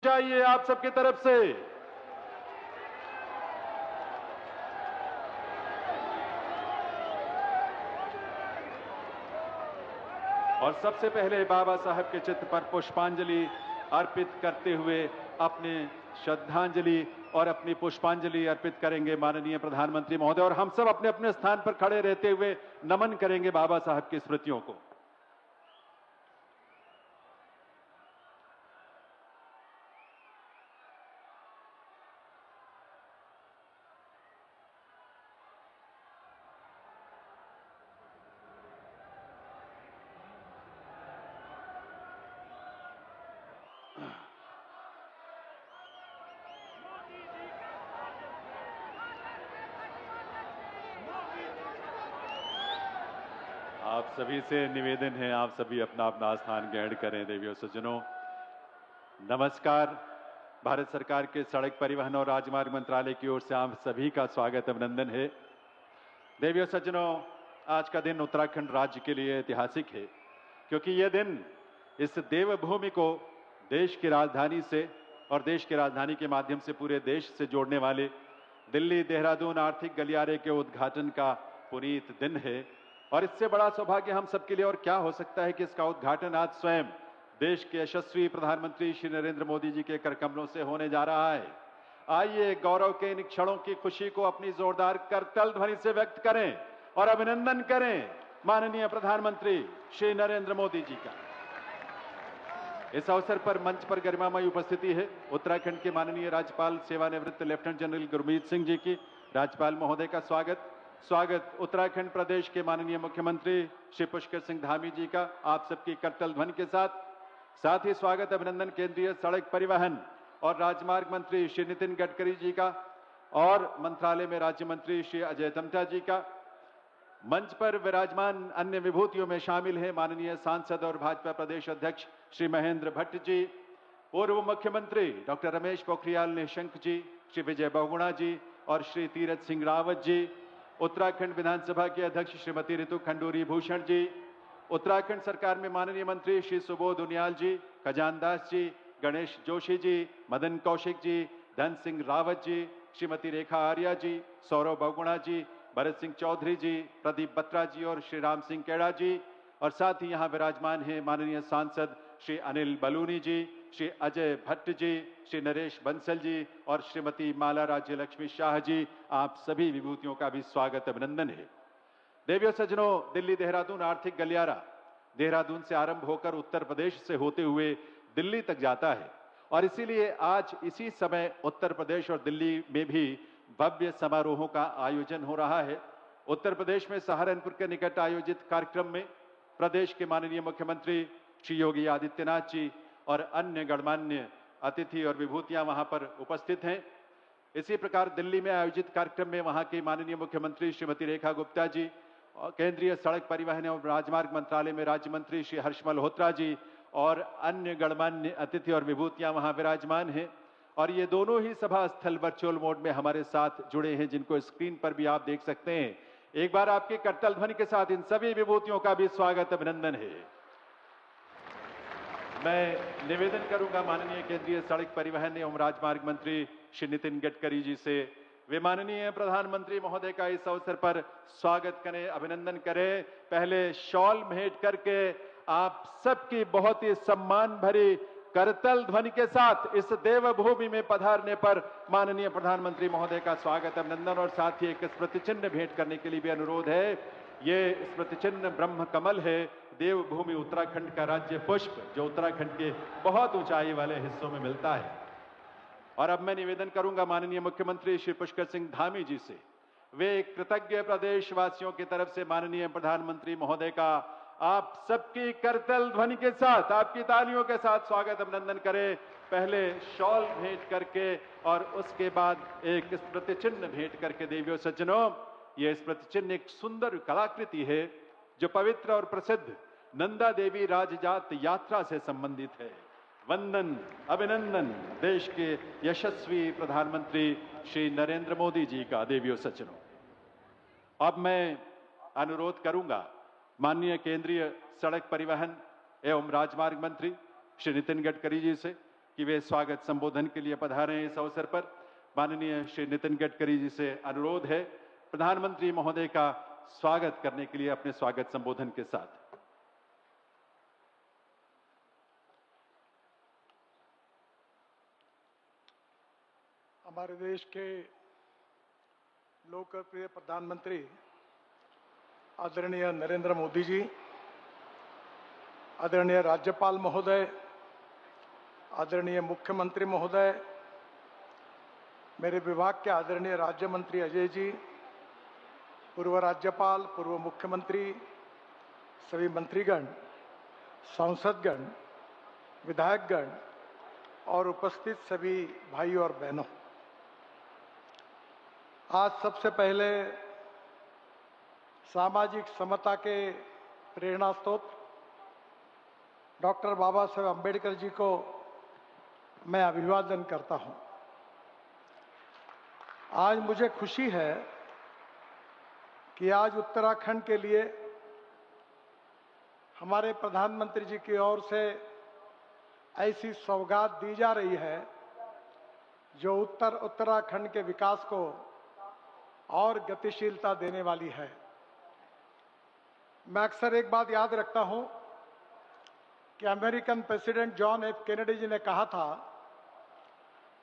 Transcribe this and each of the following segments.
चाहिए आप सबकी तरफ से। और सबसे पहले बाबा साहब के चित्र पर पुष्पांजलि अर्पित करते हुए अपने श्रद्धांजलि और अपनी पुष्पांजलि अर्पित करेंगे माननीय प्रधानमंत्री महोदय, और हम सब अपने अपने स्थान पर खड़े रहते हुए नमन करेंगे बाबा साहब की स्मृतियों को। आप सभी से निवेदन है, आप सभी अपना अपना स्थान ग्रहण करें। देवियों सज्जनों, नमस्कार। भारत सरकार के सड़क परिवहन और राजमार्ग मंत्रालय की ओर से आप सभी का स्वागत, अभिनंदन है। देवियों सज्जनों, आज का दिन उत्तराखंड राज्य के लिए ऐतिहासिक है, क्योंकि यह दिन इस देवभूमि को देश की राजधानी से और देश की राजधानी के माध्यम से पूरे देश से जोड़ने वाले दिल्ली देहरादून आर्थिक गलियारे के उद्घाटन का पुनीत दिन है। और इससे बड़ा सौभाग्य हम सबके लिए और क्या हो सकता है कि इसका उद्घाटन आज स्वयं देश के यशस्वी प्रधानमंत्री श्री नरेंद्र मोदी जी के करकमलों से होने जा रहा है। आइए गौरव के इन क्षणों की खुशी को अपनी जोरदार करतल ध्वनि से व्यक्त करें और अभिनंदन करें माननीय प्रधानमंत्री श्री नरेंद्र मोदी जी का। इस अवसर पर मंच पर गरिमामयी उपस्थिति है उत्तराखंड के माननीय राज्यपाल सेवानिवृत्त लेफ्टिनेंट जनरल गुरमीत सिंह जी की। राज्यपाल महोदय का स्वागत उत्तराखंड प्रदेश के माननीय मुख्यमंत्री श्री पुष्कर सिंह धामी जी का आप सबकी करतल ध्वनि के साथ ही स्वागत अभिनंदन केंद्रीय सड़क परिवहन और राजमार्ग मंत्री श्री नितिन गडकरी जी का और मंत्रालय में राज्य मंत्री श्री अजय टम्टा जी का। मंच पर विराजमान अन्य विभूतियों में शामिल हैं माननीय सांसद और भाजपा प्रदेश अध्यक्ष श्री महेंद्र भट्ट जी, पूर्व मुख्यमंत्री डॉक्टर रमेश पोखरियाल निशंक जी, श्री विजय बहुगुणा जी और श्री तीरथ सिंह रावत जी, उत्तराखंड विधानसभा के अध्यक्ष श्रीमती ऋतु खंडूरी भूषण जी, उत्तराखंड सरकार में माननीय मंत्री श्री सुबोध उनियाल जी, खजान दास जी, गणेश जोशी जी, मदन कौशिक जी, धन सिंह रावत जी, श्रीमती रेखा आर्या जी, सौरभ बहुगुणा जी, भरत सिंह चौधरी जी, प्रदीप बत्रा जी और श्री राम सिंह केड़ा जी। और साथ ही यहाँ विराजमान हैं माननीय सांसद श्री अनिल बलूनी जी, श्री अजय भट्ट जी, श्री नरेश बंसल जी और श्रीमती माला राज्य लक्ष्मी शाह जी। आप सभी विभूतियों का भी स्वागत, अभिनंदन है। देवियों सज्जनों, दिल्ली देहरादून आर्थिक गलियारा देहरादून से आरंभ होकर उत्तर प्रदेश से होते हुए दिल्ली तक जाता है, और इसीलिए आज इसी समय उत्तर प्रदेश और दिल्ली में भी भव्य समारोहों का आयोजन हो रहा है। उत्तर प्रदेश में सहारनपुर के निकट आयोजित कार्यक्रम में प्रदेश के माननीय मुख्यमंत्री श्री योगी आदित्यनाथ जी और अन्य गणमान्य अतिथि और विभूतियां वहां पर उपस्थित हैं। इसी प्रकार दिल्ली में आयोजित कार्यक्रम में वहां के माननीय मुख्यमंत्री श्रीमती रेखा गुप्ता जी, केंद्रीय सड़क परिवहन एवं राजमार्ग मंत्रालय में राज्य मंत्री श्री हर्ष मल्होत्रा जी और अन्य गणमान्य अतिथि और विभूतियां वहां विराजमान हैं। और ये दोनों ही सभा स्थल वर्चुअल मोड में हमारे साथ जुड़े हैं, जिनको स्क्रीन पर भी आप देख सकते हैं। एक बार आपकी करतल ध्वनि के साथ इन सभी विभूतियों का भी स्वागत, अभिनंदन है। मैं निवेदन करूंगा माननीय केंद्रीय सड़क परिवहन एवं राजमार्ग मंत्री श्री नितिन गडकरी जी से, वे माननीय प्रधानमंत्री महोदय का इस अवसर पर स्वागत करें, अभिनंदन करें। पहले शॉल भेंट करके आप सबकी बहुत ही सम्मान भरी करतल ध्वनि के साथ इस देवभूमि में पधारने पर माननीय प्रधानमंत्री महोदय का स्वागत, अभिनंदन और साथ ही एक स्मृति चिन्ह भेंट करने के लिए भी अनुरोध है। ये स्मृति चिन्ह ब्रह्म कमल है, देवभूमि उत्तराखंड का राज्य पुष्प, जो उत्तराखंड के बहुत ऊंचाई वाले हिस्सों में मिलता है। और अब मैं निवेदन करूंगा माननीय मुख्यमंत्री श्री पुष्कर सिंह धामी जी से, वे कृतज्ञ प्रदेशवासियों की तरफ से माननीय प्रधानमंत्री महोदय का आप सबकी करतल ध्वनि के साथ, आपकी तालियों के साथ स्वागत, अभिनंदन करें। पहले शॉल भेंट करके और उसके बाद एक स्मृति चिन्ह भेंट करके। देवियों सज्जनों, यह स्मृति चिन्ह एक सुंदर कलाकृति है जो पवित्र और प्रसिद्ध नंदा देवी राजजात यात्रा से संबंधित है। वंदन, अभिनंदन देश के यशस्वी प्रधानमंत्री श्री नरेंद्र मोदी जी का। देवियों सज्जनों, अब मैं अनुरोध करूंगा माननीय केंद्रीय सड़क परिवहन एवं राजमार्ग मंत्री श्री नितिन गडकरी जी से कि वे स्वागत संबोधन के लिए पधारें। इस अवसर पर माननीय श्री नितिन गडकरी जी से अनुरोध है प्रधानमंत्री महोदय का स्वागत करने के लिए अपने स्वागत संबोधन के साथ। हमारे देश के लोकप्रिय प्रधानमंत्री आदरणीय नरेंद्र मोदी जी, आदरणीय राज्यपाल महोदय, आदरणीय मुख्यमंत्री महोदय, मेरे विभाग के आदरणीय राज्य मंत्री अजय जी, पूर्व राज्यपाल, पूर्व मुख्यमंत्री, सभी मंत्रीगण, सांसदगण, विधायकगण और उपस्थित सभी भाइयों और बहनों, आज सबसे पहले सामाजिक समता के प्रेरणा स्रोत डॉक्टर बाबा साहेब अम्बेडकर जी को मैं अभिवादन करता हूं। आज मुझे खुशी है कि आज उत्तराखंड के लिए हमारे प्रधानमंत्री जी की ओर से ऐसी सौगात दी जा रही है जो उत्तराखंड के विकास को और गतिशीलता देने वाली है। मैं अक्सर एक बात याद रखता हूं कि American president John F Kennedy ji ने कहा था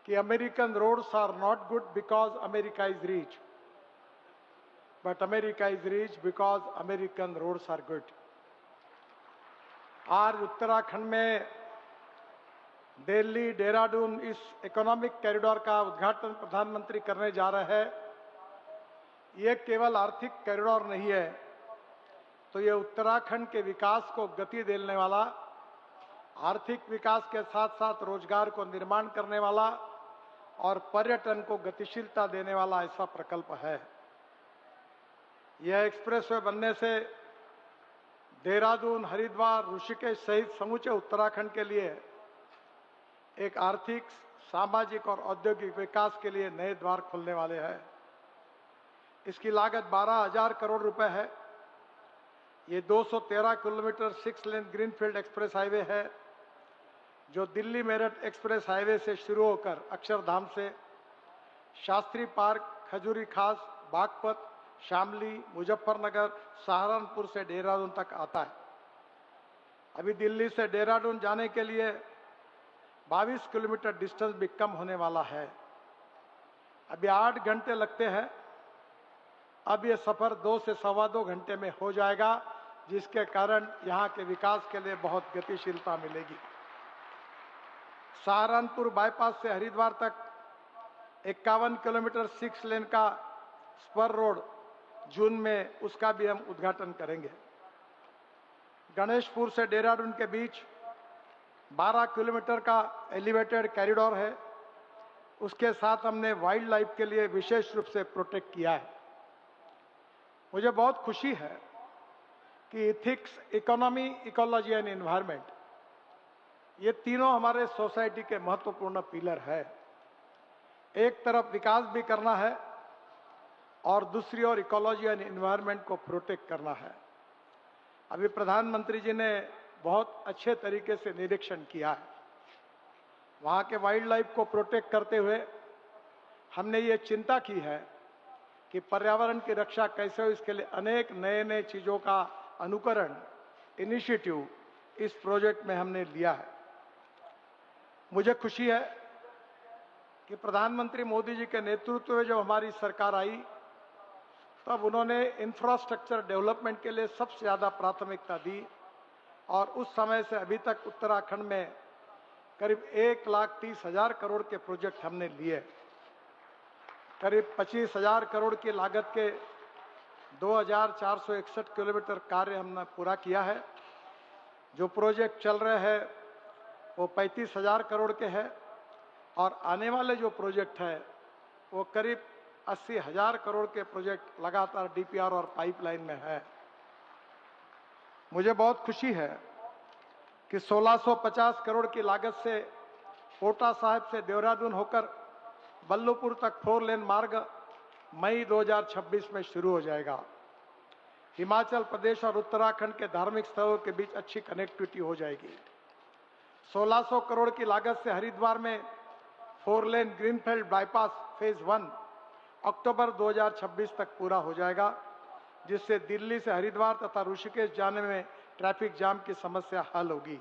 कि American roads are not good because America is rich, but America is rich because American roads are good. आज उत्तराखंड में दिल्ली देहरादून इस इकोनॉमिक कॉरिडोर का उद्घाटन प्रधानमंत्री करने जा रहे हैं। ये केवल आर्थिक कॉरिडोर नहीं है, तो ये उत्तराखंड के विकास को गति देने वाला, आर्थिक विकास के साथ साथ रोजगार को निर्माण करने वाला और पर्यटन को गतिशीलता देने वाला ऐसा प्रकल्प है। यह एक्सप्रेसवे बनने से देहरादून, हरिद्वार, ऋषिकेश सहित समूचे उत्तराखंड के लिए एक आर्थिक, सामाजिक और औद्योगिक विकास के लिए नए द्वार खुलने वाले हैं। इसकी लागत 12,000 करोड़ रुपए है। ये 213 kilometre 6 lane greenfield express highway है जो दिल्ली मेरठ एक्सप्रेस हाईवे से शुरू होकर अक्षरधाम से शास्त्री पार्क, खजूरी खास, बागपत, शामली, मुजफ्फरनगर, सहारनपुर से देहरादून तक आता है। अभी दिल्ली से देहरादून जाने के लिए 22 किलोमीटर डिस्टेंस भी कम होने वाला है। अभी 8 घंटे लगते हैं, अब ये सफर 2 से सवा 2 घंटे में हो जाएगा, जिसके कारण यहाँ के विकास के लिए बहुत गतिशीलता मिलेगी। सहारनपुर बाईपास से हरिद्वार तक 51 किलोमीटर 6 लेन का स्पर रोड जून में, उसका भी हम उद्घाटन करेंगे। गणेशपुर से देहरादून के बीच 12 किलोमीटर का एलिवेटेड कॉरिडोर है। उसके साथ हमने वाइल्ड लाइफ के लिए विशेष रूप से प्रोटेक्ट किया है। मुझे बहुत खुशी है कि ethics, economy, ecology and environment, ये तीनों हमारे सोसाइटी के महत्वपूर्ण पिलर है। एक तरफ विकास भी करना है और दूसरी ओर इकोलॉजी एंड एनवायरनमेंट को प्रोटेक्ट करना है। अभी प्रधानमंत्री जी ने बहुत अच्छे तरीके से निरीक्षण किया है। वहाँ के वाइल्ड लाइफ को प्रोटेक्ट करते हुए हमने ये चिंता की है कि पर्यावरण की रक्षा कैसे हो। इसके लिए अनेक नए नए चीजों का अनुकरण, इनिशिएटिव इस प्रोजेक्ट में हमने लिया है। मुझे खुशी है कि प्रधानमंत्री मोदी जी के नेतृत्व में जब हमारी सरकार आई, तब उन्होंने इंफ्रास्ट्रक्चर डेवलपमेंट के लिए सबसे ज्यादा प्राथमिकता दी और उस समय से अभी तक उत्तराखंड में करीब 1,30,000 करोड़ के प्रोजेक्ट हमने लिए। करीब 25,000 करोड़ की लागत के 2,461 किलोमीटर कार्य हमने पूरा किया है। जो प्रोजेक्ट चल रहे हैं वो 35,000 करोड़ के हैं और आने वाले जो प्रोजेक्ट है वो करीब 80,000 करोड़ के प्रोजेक्ट लगातार डीपीआर और पाइपलाइन में है। मुझे बहुत खुशी है कि 1650 करोड़ की लागत से कोटा साहिब से देहरादून होकर बल्लभपुर तक 4 लेन मार्ग मई 2026 में शुरू हो जाएगा। हिमाचल प्रदेश और उत्तराखंड के धार्मिक स्थलों के बीच अच्छी कनेक्टिविटी हो जाएगी। 1600 करोड़ की लागत से हरिद्वार में 4 लेन ग्रीनफील्ड बाईपास फेज 1 अक्टूबर 2026 तक पूरा हो जाएगा, जिससे दिल्ली से हरिद्वार तथा ऋषिकेश जाने में ट्रैफिक जाम की समस्या हल होगी।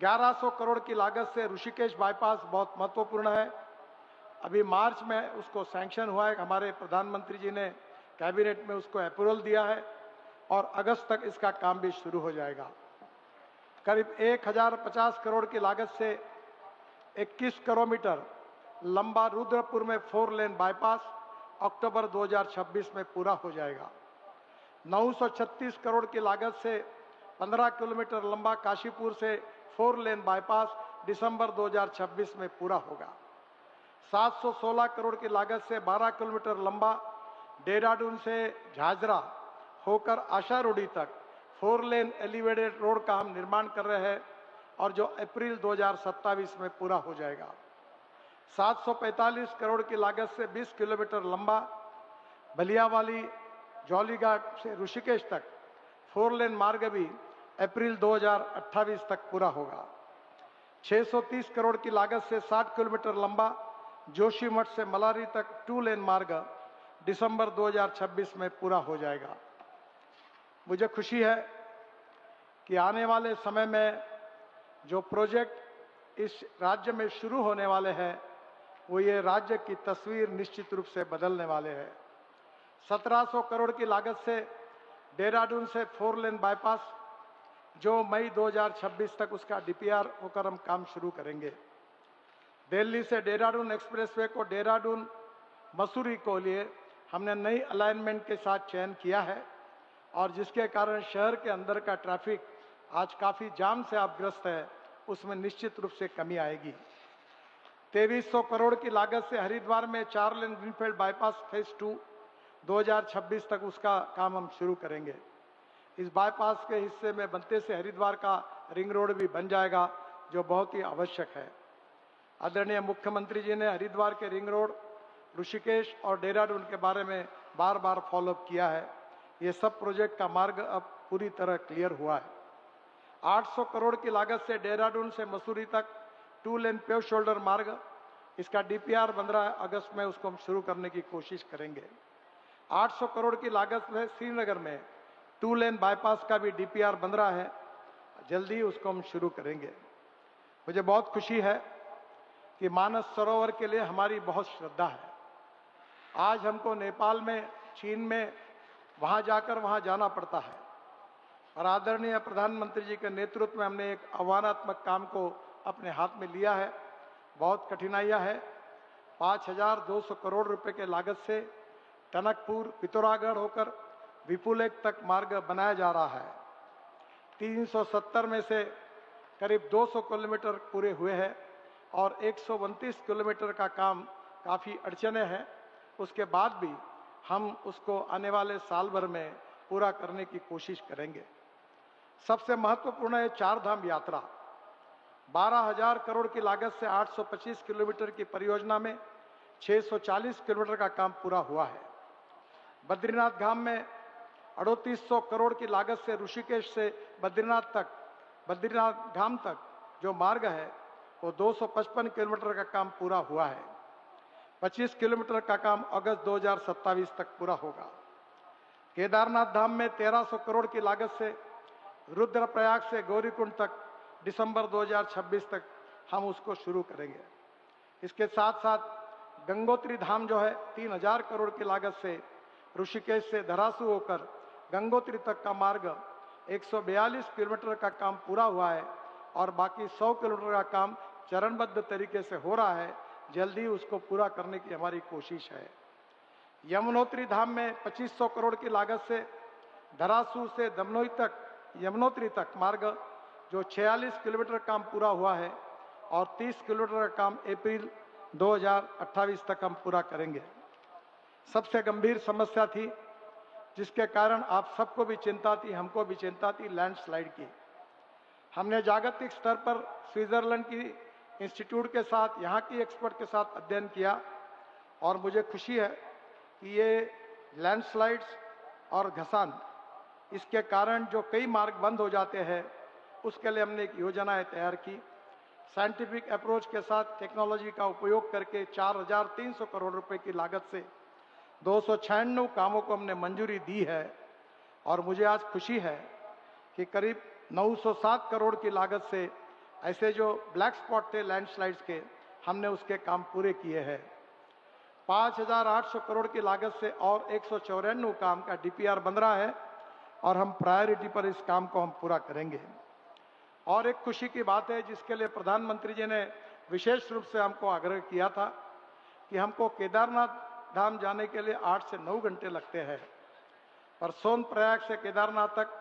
1100 करोड़ की लागत से ऋषिकेश बाईपास बहुत महत्वपूर्ण है। अभी मार्च में उसको सैंक्शन हुआ है, हमारे प्रधानमंत्री जी ने कैबिनेट में उसको अप्रूवल दिया है और अगस्त तक इसका काम भी शुरू हो जाएगा। करीब 1050 करोड़ की लागत से 21 किलोमीटर लंबा रुद्रपुर में 4 लेन बाईपास अक्टूबर 2026 में पूरा हो जाएगा। 936 करोड़ की लागत से 15 किलोमीटर लंबा काशीपुर से 4 लेन बाईपास दिसंबर 2026 में पूरा होगा। 716 करोड़ की लागत से 12 किलोमीटर लंबा देहरादून से झाझरा होकर आशारोडी तक 4 लेन एलिवेटेड रोड का हम निर्माण कर रहे हैं और जो अप्रैल 2027 में पूरा हो जाएगा। 745 करोड़ की लागत से 20 किलोमीटर लंबा भलियावाली जौलीघाट से ऋषिकेश तक 4 लेन मार्ग भी अप्रैल 2028 तक पूरा होगा। 630 करोड़ की लागत से 60 किलोमीटर लंबा जोशीमठ से मलारी तक 2 लेन मार्ग दिसंबर 2026 में पूरा हो जाएगा। मुझे खुशी है कि आने वाले समय में जो प्रोजेक्ट इस राज्य में शुरू होने वाले हैं वो ये राज्य की तस्वीर निश्चित रूप से बदलने वाले हैं। 1700 करोड़ की लागत से देहरादून से 4 लेन बाईपास जो मई 2026 तक उसका डीपीआर होकर हम काम शुरू करेंगे। दिल्ली से देहरादून एक्सप्रेसवे को देहरादून मसूरी को लिए हमने नई अलाइनमेंट के साथ चयन किया है और जिसके कारण शहर के अंदर का ट्रैफिक आज काफी जाम से आप ग्रस्त है, उसमें निश्चित रूप से कमी आएगी। 2300 करोड़ की लागत से हरिद्वार में 4 लेन ग्रीनफील्ड बाईपास फेज 2 2026 तक उसका काम हम शुरू करेंगे। इस बाईपास के हिस्से में बनते से हरिद्वार का रिंग रोड भी बन जाएगा, जो बहुत ही आवश्यक है। आदरणीय मुख्यमंत्री जी ने हरिद्वार के रिंग रोड, ऋषिकेश और देहरादून के बारे में बार बार फॉलोअप किया है। ये सब प्रोजेक्ट का मार्ग अब पूरी तरह क्लियर हुआ है। 800 करोड़ की लागत से देहरादून से मसूरी तक 2 लेन पेव शोल्डर मार्ग, इसका डीपीआर बन रहा है, अगस्त में उसको हम शुरू करने की कोशिश करेंगे। 800 करोड़ की लागत से श्रीनगर में 2 लेन बाईपास का भी डीपीआर बन रहा है, जल्दी उसको हम शुरू करेंगे। मुझे बहुत खुशी है कि मानस सरोवर के लिए हमारी बहुत श्रद्धा है। आज हमको नेपाल में, चीन में वहां जाकर वहां जाना पड़ता है और आदरणीय प्रधानमंत्री जी के नेतृत्व में हमने एक आह्वानात्मक काम को अपने हाथ में लिया है। बहुत कठिनाइयां है। 5200 करोड़ रुपए के लागत से टनकपुर पिथौरागढ़ होकर विपुलेख तक मार्ग बनाया जा रहा है। 370 में से करीब 200 किलोमीटर पूरे हुए हैं और 129 किलोमीटर का काम काफ़ी अड़चने हैं। उसके बाद भी हम उसको आने वाले साल भर में पूरा करने की कोशिश करेंगे। सबसे महत्वपूर्ण है 4 धाम यात्रा। 12,000 करोड़ की लागत से 825 किलोमीटर की परियोजना में 640 किलोमीटर का काम पूरा हुआ है। बद्रीनाथ धाम में 3800 करोड़ की लागत से ऋषिकेश से बद्रीनाथ धाम तक जो मार्ग है वो 255 किलोमीटर का काम पूरा हुआ है। 25 किलोमीटर का काम अगस्त 2027 तक पूरा होगा। केदारनाथ धाम में 1300 करोड़ की लागत से रुद्रप्रयाग से गौरीकुंड तक दिसंबर 2026 तक हम उसको शुरू करेंगे। इसके साथ साथ गंगोत्री धाम जो है 3000 करोड़ की लागत से ऋषिकेश से धरासू होकर गंगोत्री तक का मार्ग 142 किलोमीटर का काम पूरा हुआ है और बाकी 100 किलोमीटर का काम चरणबद्ध तरीके से हो रहा है। जल्दी उसको पूरा करने की हमारी कोशिश है। यमुनोत्री धाम में 2500 करोड़ की लागत से धरासू से यमुनोत्री तक मार्ग जो 46 किलोमीटर काम पूरा हुआ है और 30 किलोमीटर का काम अप्रैल 2028 तक हम पूरा करेंगे। सबसे गंभीर समस्या थी जिसके कारण आप सबको भी चिंता थी, हमको भी चिंता थी, लैंडस्लाइड की। हमने जागतिक स्तर पर स्विट्जरलैंड की इंस्टीट्यूट के साथ, यहाँ की एक्सपर्ट के साथ अध्ययन किया और मुझे खुशी है कि ये लैंडस्लाइड्स और घसान, इसके कारण जो कई मार्ग बंद हो जाते हैं उसके लिए हमने एक योजनाएं तैयार की। साइंटिफिक अप्रोच के साथ टेक्नोलॉजी का उपयोग करके 4,300 करोड़ रुपए की लागत से 296 कामों को हमने मंजूरी दी है। और मुझे आज खुशी है कि करीब 907 करोड़ की लागत से ऐसे जो ब्लैक स्पॉट थे लैंडस्लाइड्स के, हमने उसके काम पूरे किए हैं। 5,800 करोड़ की लागत से और 194 काम का डीपीआर बन रहा है और हम प्रायोरिटी पर इस काम को हम पूरा करेंगे। और एक खुशी की बात है जिसके लिए प्रधानमंत्री जी ने विशेष रूप से हमको आग्रह किया था कि हमको केदारनाथ धाम जाने के लिए 8 से 9 घंटे लगते हैं, पर सोनप्रयाग से केदारनाथ तक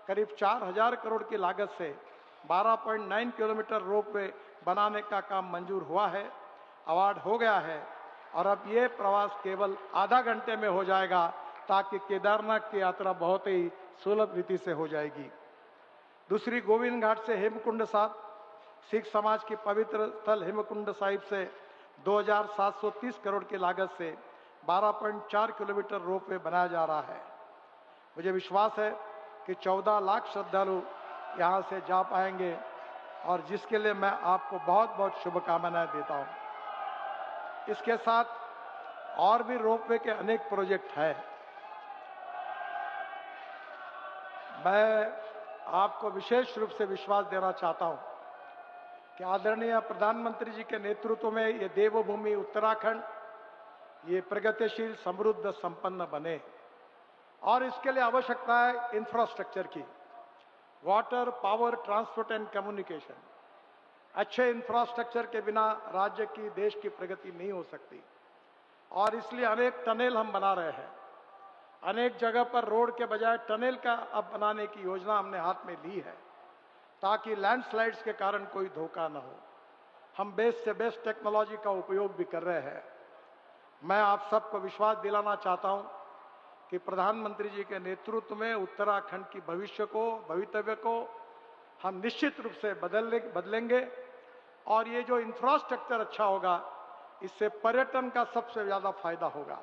करीब 4,000 करोड़ की लागत से 12.9 किलोमीटर रोपवे बनाने का काम मंजूर हुआ है, अवार्ड हो गया है। और अब ये प्रवास केवल आधा घंटे में हो जाएगा ताकि केदारनाथ की यात्रा बहुत ही सुलभ रीति से हो जाएगी। दूसरी, गोविंद घाट से हेमकुंड साहिब, सिख समाज की पवित्र स्थल हेमकुंड साहिब से 2,730 करोड़ की लागत से 12.4 किलोमीटर रोपवे बनाया जा रहा है। मुझे विश्वास है कि 14 लाख श्रद्धालु यहाँ से जा पाएंगे और जिसके लिए मैं आपको बहुत बहुत शुभकामनाएं देता हूँ। इसके साथ और भी रोपवे के अनेक प्रोजेक्ट हैं। मैं आपको विशेष रूप से विश्वास देना चाहता हूं कि आदरणीय प्रधानमंत्री जी के नेतृत्व में ये देवभूमि उत्तराखंड ये प्रगतिशील, समृद्ध, संपन्न बने। और इसके लिए आवश्यकता है इंफ्रास्ट्रक्चर की, water, power, transport and communication. अच्छे इंफ्रास्ट्रक्चर के बिना राज्य की, देश की प्रगति नहीं हो सकती। और इसलिए अनेक टनल हम बना रहे हैं। अनेक जगह पर रोड के बजाय टनल का अब बनाने की योजना हमने हाथ में ली है ताकि लैंडस्लाइड्स के कारण कोई धोखा न हो। हम बेस्ट से बेस्ट टेक्नोलॉजी का उपयोग भी कर रहे हैं। मैं आप सबको विश्वास दिलाना चाहता हूं कि प्रधानमंत्री जी के नेतृत्व में उत्तराखंड की भवितव्य को हम निश्चित रूप से बदलेंगे। और ये जो इंफ्रास्ट्रक्चर अच्छा होगा, इससे पर्यटन का सबसे ज्यादा फायदा होगा।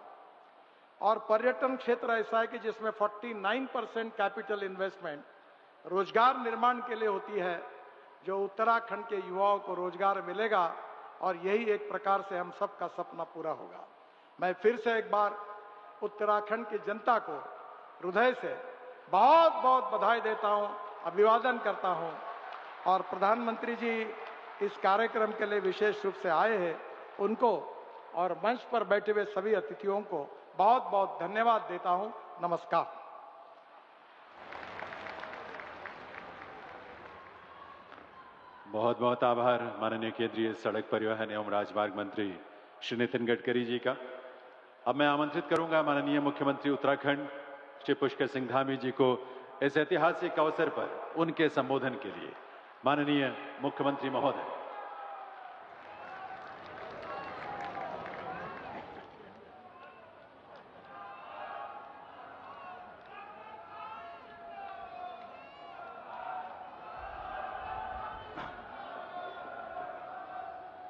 और पर्यटन क्षेत्र ऐसा है कि जिसमें 49% कैपिटल इन्वेस्टमेंट रोजगार निर्माण के लिए होती है, जो उत्तराखंड के युवाओं को रोजगार मिलेगा और यही एक प्रकार से हम सबका सपना पूरा होगा। मैं फिर से एक बार उत्तराखंड की जनता को हृदय से बहुत बहुत बधाई देता हूं, अभिवादन करता हूं। और प्रधानमंत्री जी इस कार्यक्रम के लिए विशेष रूप से आए हैं, उनको और मंच पर बैठे हुए सभी अतिथियों को बहुत बहुत धन्यवाद देता हूं। नमस्कार। बहुत बहुत आभार माननीय केंद्रीय सड़क परिवहन एवं राजमार्ग मंत्री श्री नितिन गडकरी जी का। अब मैं आमंत्रित करूंगा माननीय मुख्यमंत्री उत्तराखंड श्री पुष्कर सिंह धामी जी को इस ऐतिहासिक अवसर पर उनके संबोधन के लिए। माननीय मुख्यमंत्री महोदय।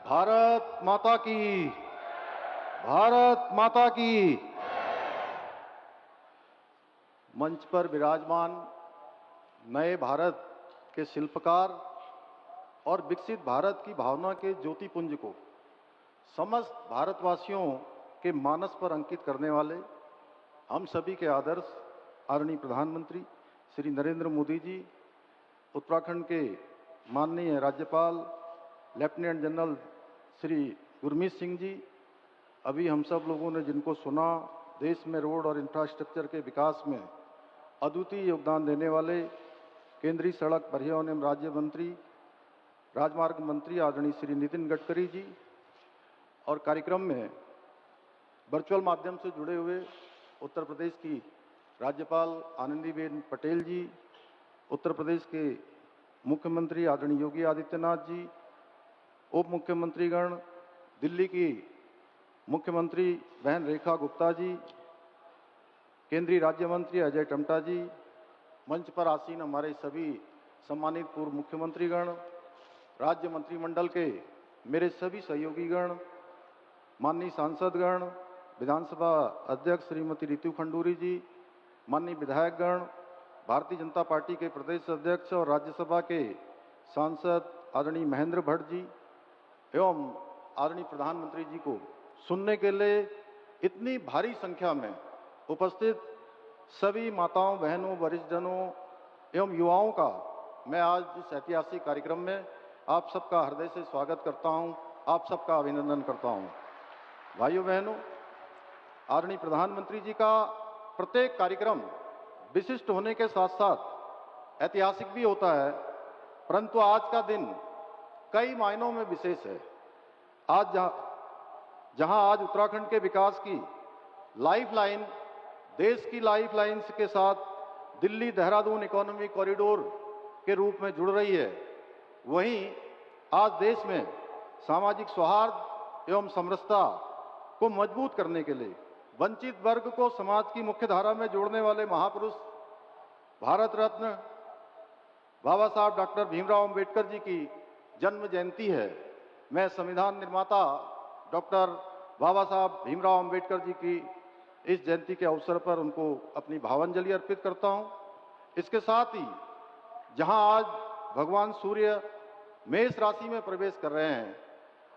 भारत माता की, भारत माता की। मंच पर विराजमान नए भारत के शिल्पकार और विकसित भारत की भावना के ज्योतिपुंज को समस्त भारतवासियों के मानस पर अंकित करने वाले हम सभी के आदर्श आदरणीय प्रधानमंत्री श्री नरेंद्र मोदी जी, उत्तराखंड के माननीय राज्यपाल लेफ्टिनेंट जनरल श्री गुरमीत सिंह जी, अभी हम सब लोगों ने जिनको सुना, देश में रोड और इंफ्रास्ट्रक्चर के विकास में अद्वितीय योगदान देने वाले केंद्रीय सड़क परिवहन एवं राज्य मंत्री, राजमार्ग मंत्री आदरणीय श्री नितिन गडकरी जी, और कार्यक्रम में वर्चुअल माध्यम से जुड़े हुए उत्तर प्रदेश की राज्यपाल आनंदीबेन पटेल जी, उत्तर प्रदेश के मुख्यमंत्री आदरणीय योगी आदित्यनाथ जी, उप मुख्यमंत्रीगण, दिल्ली की मुख्यमंत्री बहन रेखा गुप्ता जी, केंद्रीय राज्य मंत्री अजय टम्टा जी, मंच पर आसीन हमारे सभी सम्मानित पूर्व मुख्यमंत्रीगण, राज्य मंत्रिमंडल के मेरे सभी सहयोगीगण, माननीय भारतीय जनता पार्टी के प्रदेश अध्यक्ष और राज्यसभा के सांसद आदरणीय महेंद्र भट्ट जी एवं आदरणीय प्रधानमंत्री जी को सुनने के लिए इतनी भारी संख्या में उपस्थित सभी माताओं, बहनों, वरिष्ठजनों एवं युवाओं का मैं आज इस ऐतिहासिक कार्यक्रम में आप सबका हृदय से स्वागत करता हूं, आप सबका अभिनंदन करता हूं। भाइयों बहनों, आदरणीय प्रधानमंत्री जी का प्रत्येक कार्यक्रम विशिष्ट होने के साथ साथ ऐतिहासिक भी होता है, परंतु आज का दिन कई मायनों में विशेष है। आज जहां आज उत्तराखंड के विकास की लाइफलाइन, देश की लाइफलाइन के साथ दिल्ली देहरादून इकोनॉमिक कॉरिडोर के रूप में जुड़ रही है, वहीं आज देश में सामाजिक सौहार्द एवं समरसता को मजबूत करने के लिए वंचित वर्ग को समाज की मुख्य धारा में जोड़ने वाले महापुरुष भारत रत्न बाबा साहब डॉक्टर भीमराव अंबेडकर जी की जन्म जयंती है। मैं संविधान निर्माता डॉक्टर बाबा साहब भीमराव अंबेडकर जी की इस जयंती के अवसर पर उनको अपनी भावांजलि अर्पित करता हूं। इसके साथ ही जहां आज भगवान सूर्य मेष राशि में प्रवेश कर रहे हैं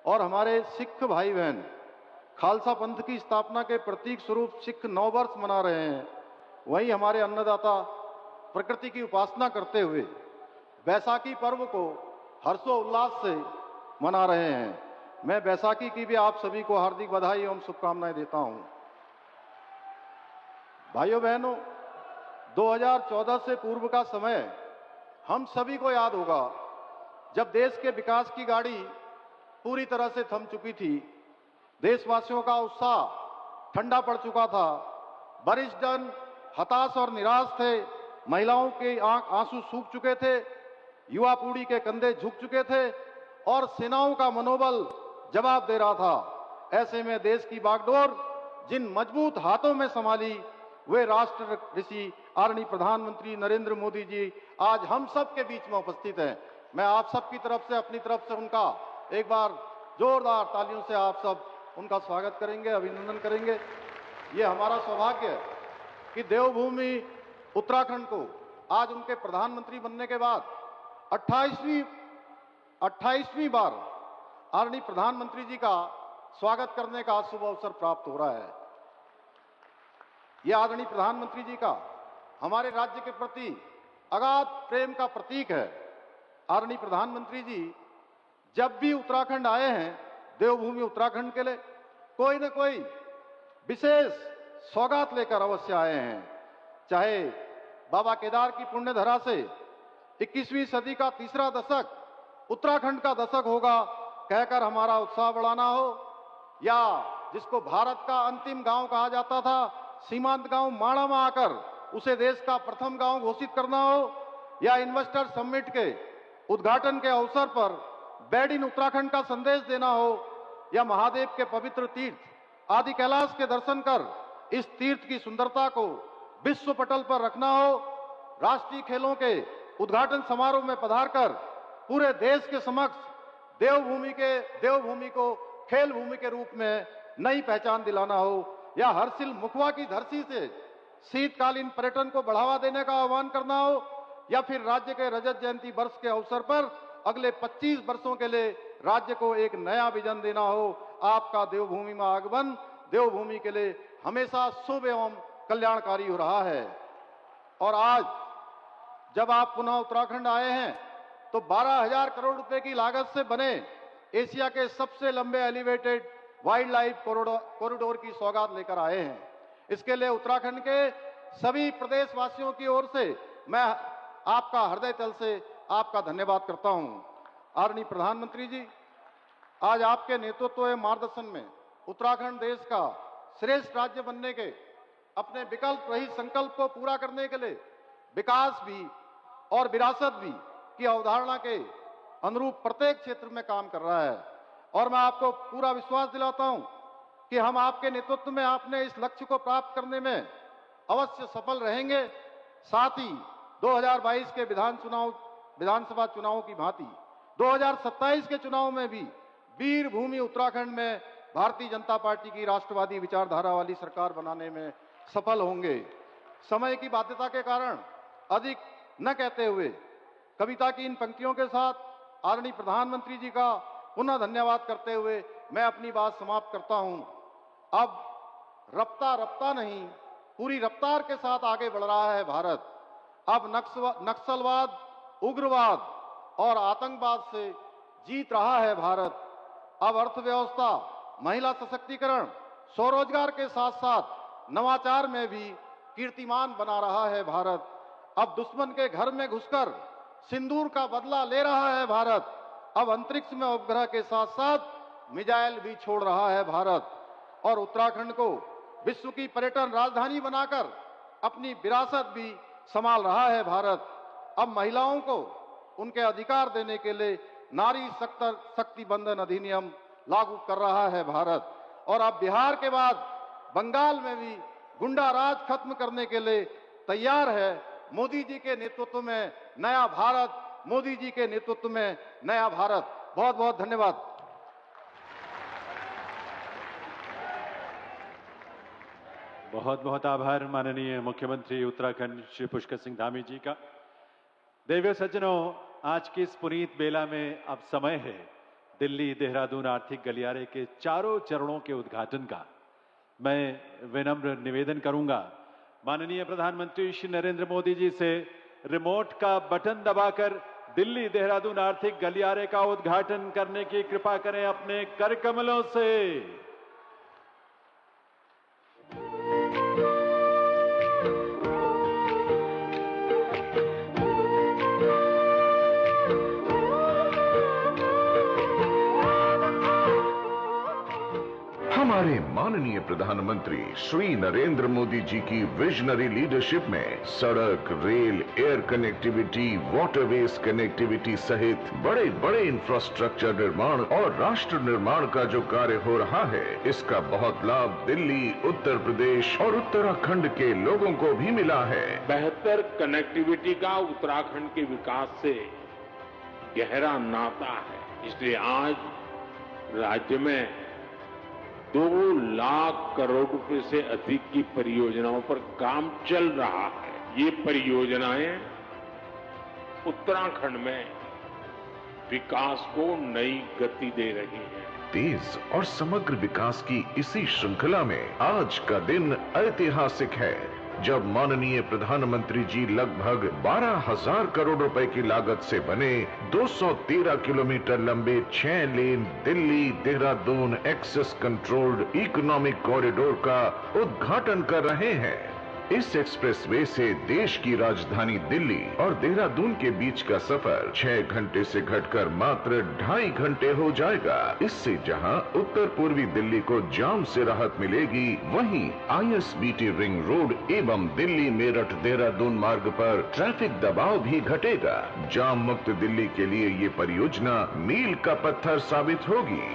और हमारे सिख भाई बहन खालसा पंथ की स्थापना के प्रतीक स्वरूप सिख नववर्ष मना रहे हैं, वहीं हमारे अन्नदाता प्रकृति की उपासना करते हुए बैसाखी पर्व को हर्षोल्लास से मना रहे हैं। मैं बैसाखी की भी आप सभी को हार्दिक बधाई एवं शुभकामनाएं देता हूं। भाइयों बहनों, 2014 से पूर्व का समय हम सभी को याद होगा, जब देश के विकास की गाड़ी पूरी तरह से थम चुकी थी, देशवासियों का उत्साह ठंडा पड़ चुका था, वरिष्ठ जन हताश और निराश थे, महिलाओं के आंसू सूख चुके थे, युवा पीढ़ी के कंधे झुक चुके थे और सेनाओं का मनोबल जवाब दे रहा था। ऐसे में देश की बागडोर जिन मजबूत हाथों में संभाली, वे राष्ट्र ऋषि आदरणीय प्रधानमंत्री नरेंद्र मोदी जी आज हम सब के बीच में उपस्थित हैं। मैं आप सब की तरफ से, अपनी तरफ से उनका एक बार जोरदार तालियों से आप सब उनका स्वागत करेंगे, अभिनंदन करेंगे। ये हमारा सौभाग्य है कि देवभूमि उत्तराखंड को आज उनके प्रधानमंत्री बनने के बाद 28वीं बार आदरणीय प्रधानमंत्री जी का स्वागत करने का शुभ अवसर प्राप्त हो रहा है। यह आदरणीय प्रधानमंत्री जी का हमारे राज्य के प्रति अगाध प्रेम का प्रतीक है। आदरणीय प्रधानमंत्री जी जब भी उत्तराखंड आए हैं, देवभूमि उत्तराखंड के लिए कोई न कोई विशेष सौगात लेकर अवश्य आए हैं। चाहे बाबा केदार की पुण्य धरा से 21वीं सदी का तीसरा दशक उत्तराखंड का दशक होगा कहकर हमारा उत्साह बढ़ाना हो, या जिसको भारत का अंतिम गांव कहा जाता था, सीमांत गांव माणा में आकर उसे देश का प्रथम गांव घोषित करना हो, या इन्वेस्टर समिट के उद्घाटन के अवसर पर बेड इन उत्तराखंड का संदेश देना हो, या महादेव के पवित्र तीर्थ आदि कैलाश के दर्शन कर इस तीर्थ की सुंदरता को विश्व पटल पर रखना हो, राष्ट्रीय खेलों के उद्घाटन समारोह में पधारकर पूरे देश के समक्ष देवभूमि को खेल भूमि के रूप में नई पहचान दिलाना हो, या हर्षिल मुखवा की धरती से शीतकालीन पर्यटन को बढ़ावा देने का आह्वान करना हो, या फिर राज्य के रजत जयंती वर्ष के अवसर पर अगले 25 वर्षों के लिए राज्य को एक नया विजन देना हो। आपका देवभूमि में आगमन देवभूमि के लिए हमेशा शुभ एवं कल्याणकारी हो रहा है। और आज जब आप पुनः उत्तराखंड आए हैं तो 12,000 करोड़ रुपए की लागत से बने एशिया के सबसे लंबे एलिवेटेड वाइल्ड लाइफ कॉरिडोर की सौगात लेकर आए हैं। इसके लिए उत्तराखंड के सभी प्रदेशवासियों की ओर से मैं आपका हृदय तल से आपका धन्यवाद करता हूं। आदरणीय प्रधानमंत्री जी, आज आपके नेतृत्व एवं मार्गदर्शन में उत्तराखंड देश का श्रेष्ठ राज्य बनने के अपने विकल्प रहित संकल्प को पूरा करने के लिए विकास भी और विरासत भी की अवधारणा के अनुरूप प्रत्येक क्षेत्र में काम कर रहा है। और मैं आपको पूरा विश्वास दिलाता हूं कि हम आपके नेतृत्व में आपने इस लक्ष्य को प्राप्त करने में अवश्य सफल रहेंगे। साथ ही 2022 के विधानसभा चुनाव की भांति 2027 के चुनाव में भी वीर भूमि उत्तराखंड में भारतीय जनता पार्टी की राष्ट्रवादी विचारधारा वाली सरकार बनाने में सफल होंगे। समय की बाध्यता के कारण अधिक न कहते हुए कविता की इन पंक्तियों के साथ आदरणीय प्रधानमंत्री जी का पुनः धन्यवाद करते हुए मैं अपनी बात समाप्त करता हूं। अब रफ्ता रफ्ता नहीं, पूरी रफ्तार के साथ आगे बढ़ रहा है भारत। अब नक्सलवाद, उग्रवाद और आतंकवाद से जीत रहा है भारत। अब अर्थव्यवस्था, महिला सशक्तिकरण, स्वरोजगार के साथ साथ नवाचार में भी कीर्तिमान बना रहा है भारत। अब दुश्मन के घर में घुसकर सिंदूर का बदला ले रहा है भारत। अब अंतरिक्ष में उपग्रह के साथ साथ मिसाइल भी छोड़ रहा है भारत। और उत्तराखंड को विश्व की पर्यटन राजधानी बनाकर अपनी विरासत भी संभाल रहा है भारत। अब महिलाओं को उनके अधिकार देने के लिए नारी शक्ति बंधन अधिनियम लागू कर रहा है भारत। और अब बिहार के बाद बंगाल में भी गुंडा राज खत्म करने के लिए तैयार है। मोदी जी के नेतृत्व में नया भारत, मोदी जी के नेतृत्व में नया भारत। बहुत बहुत धन्यवाद। बहुत बहुत आभार माननीय मुख्यमंत्री उत्तराखंड श्री पुष्कर सिंह धामी जी का। देवियों सज्जनों, आज की इस पुनीत बेला में अब समय है दिल्ली देहरादून आर्थिक गलियारे के चारों चरणों के उद्घाटन का। मैं विनम्र निवेदन करूंगा माननीय प्रधानमंत्री श्री नरेंद्र मोदी जी से रिमोट का बटन दबाकर दिल्ली देहरादून आर्थिक गलियारे का उद्घाटन करने की कृपा करें अपने कर कमलों से। हमारे माननीय प्रधानमंत्री श्री नरेंद्र मोदी जी की विजनरी लीडरशिप में सड़क, rail, air connectivity, waterways connectivity सहित बड़े बड़े इंफ्रास्ट्रक्चर निर्माण और राष्ट्र निर्माण का जो कार्य हो रहा है, इसका बहुत लाभ दिल्ली, उत्तर प्रदेश और उत्तराखंड के लोगों को भी मिला है। बेहतर कनेक्टिविटी का उत्तराखंड के विकास से गहरा नाता है। इसलिए आज राज्य में 2 लाख करोड़ रुपए से अधिक की परियोजनाओं पर काम चल रहा है। ये परियोजनाएं उत्तराखंड में विकास को नई गति दे रही हैं। तेज और समग्र विकास की इसी श्रृंखला में आज का दिन ऐतिहासिक है, जब माननीय प्रधानमंत्री जी लगभग 12,000 करोड़ रुपए की लागत से बने 213 किलोमीटर लंबे 6 lane Delhi Dehradun access controlled economic corridor का उद्घाटन कर रहे हैं। इस एक्सप्रेसवे से देश की राजधानी दिल्ली और देहरादून के बीच का सफर 6 घंटे से घटकर मात्र 2.5 घंटे हो जाएगा। इससे जहां उत्तर पूर्वी दिल्ली को जाम से राहत मिलेगी, वहीं ISBT रिंग रोड एवं दिल्ली मेरठ देहरादून मार्ग पर ट्रैफिक दबाव भी घटेगा। जाम मुक्त दिल्ली के लिए ये परियोजना मील का पत्थर साबित होगी।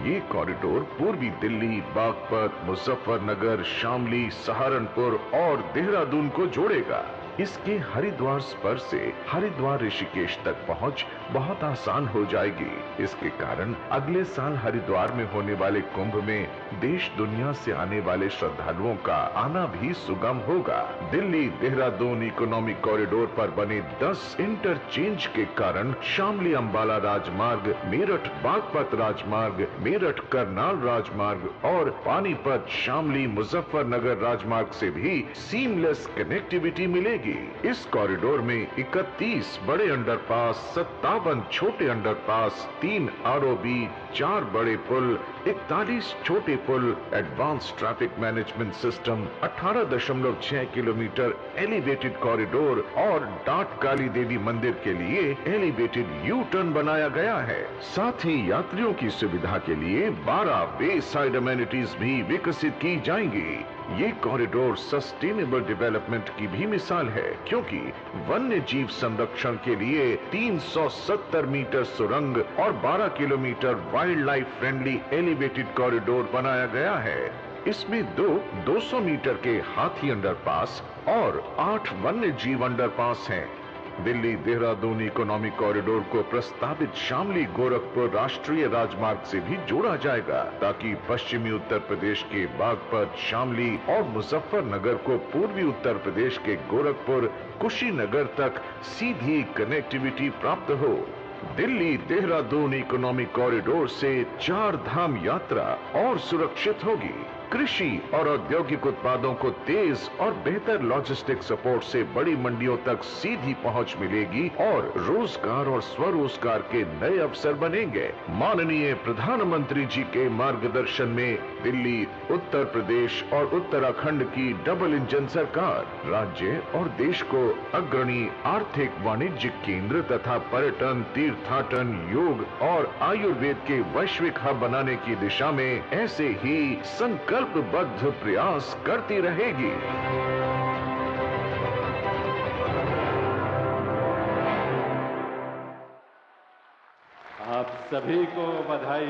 ये कॉरिडोर पूर्वी दिल्ली, बागपत, मुजफ्फरनगर, शामली, सहारनपुर और देहरादून को जोड़ेगा। इसके हरिद्वार स्पर से हरिद्वार ऋषिकेश तक पहुंच बहुत आसान हो जाएगी। इसके कारण अगले साल हरिद्वार में होने वाले कुंभ में देश दुनिया से आने वाले श्रद्धालुओं का आना भी सुगम होगा। दिल्ली देहरादून इकोनॉमिक कॉरिडोर पर बने 10 इंटरचेंज के कारण शामली अंबाला राजमार्ग, मेरठ बागपत राजमार्ग, मेरठ करनाल राजमार्ग और पानीपत शामली मुजफ्फरनगर राजमार्ग से भी सीमलेस कनेक्टिविटी मिलेगी। इस कॉरिडोर में 31 बड़े अंडरपास, 57 छोटे अंडरपास, 3 ROB, 4 बड़े पुल, 41 छोटे पुल, advance traffic management system, 18.6 kilometre elevated corridor और डाट काली देवी मंदिर के लिए एलिवेटेड यू टर्न बनाया गया है। साथ ही यात्रियों की सुविधा के लिए 12 वे साइड अमेनिटीज भी विकसित की जाएंगी। ये कॉरिडोर सस्टेनेबल डेवलपमेंट की भी मिसाल है, क्योंकि वन्य जीव संरक्षण के लिए 370 मीटर सुरंग और 12 kilometre wild life friendly elevated corridor बनाया गया है। इसमें 200 मीटर के हाथी अंडरपास और 8 वन्य जीव अंडरपास हैं। दिल्ली देहरादून इकोनॉमिक कॉरिडोर को प्रस्तावित शामली गोरखपुर राष्ट्रीय राजमार्ग से भी जोड़ा जाएगा, ताकि पश्चिमी उत्तर प्रदेश के बागपत, शामली और मुजफ्फरनगर को पूर्वी उत्तर प्रदेश के गोरखपुर, कुशीनगर तक सीधी कनेक्टिविटी प्राप्त हो। दिल्ली देहरादून इकोनॉमिक कॉरिडोर से 4 धाम यात्रा और सुरक्षित होगी। कृषि और औद्योगिक उत्पादों को तेज और बेहतर लॉजिस्टिक सपोर्ट से बड़ी मंडियों तक सीधी पहुंच मिलेगी और रोजगार और स्वरोजगार के नए अवसर बनेंगे। माननीय प्रधानमंत्री जी के मार्गदर्शन में दिल्ली, उत्तर प्रदेश और उत्तराखंड की डबल इंजन सरकार राज्य और देश को अग्रणी आर्थिक वाणिज्यिक केंद्र तथा पर्यटन, तीर्थाटन, योग और आयुर्वेद के वैश्विक हब बनाने की दिशा में ऐसे ही संकल्पबद्ध प्रयास करती रहेगी। आप सभी को बधाई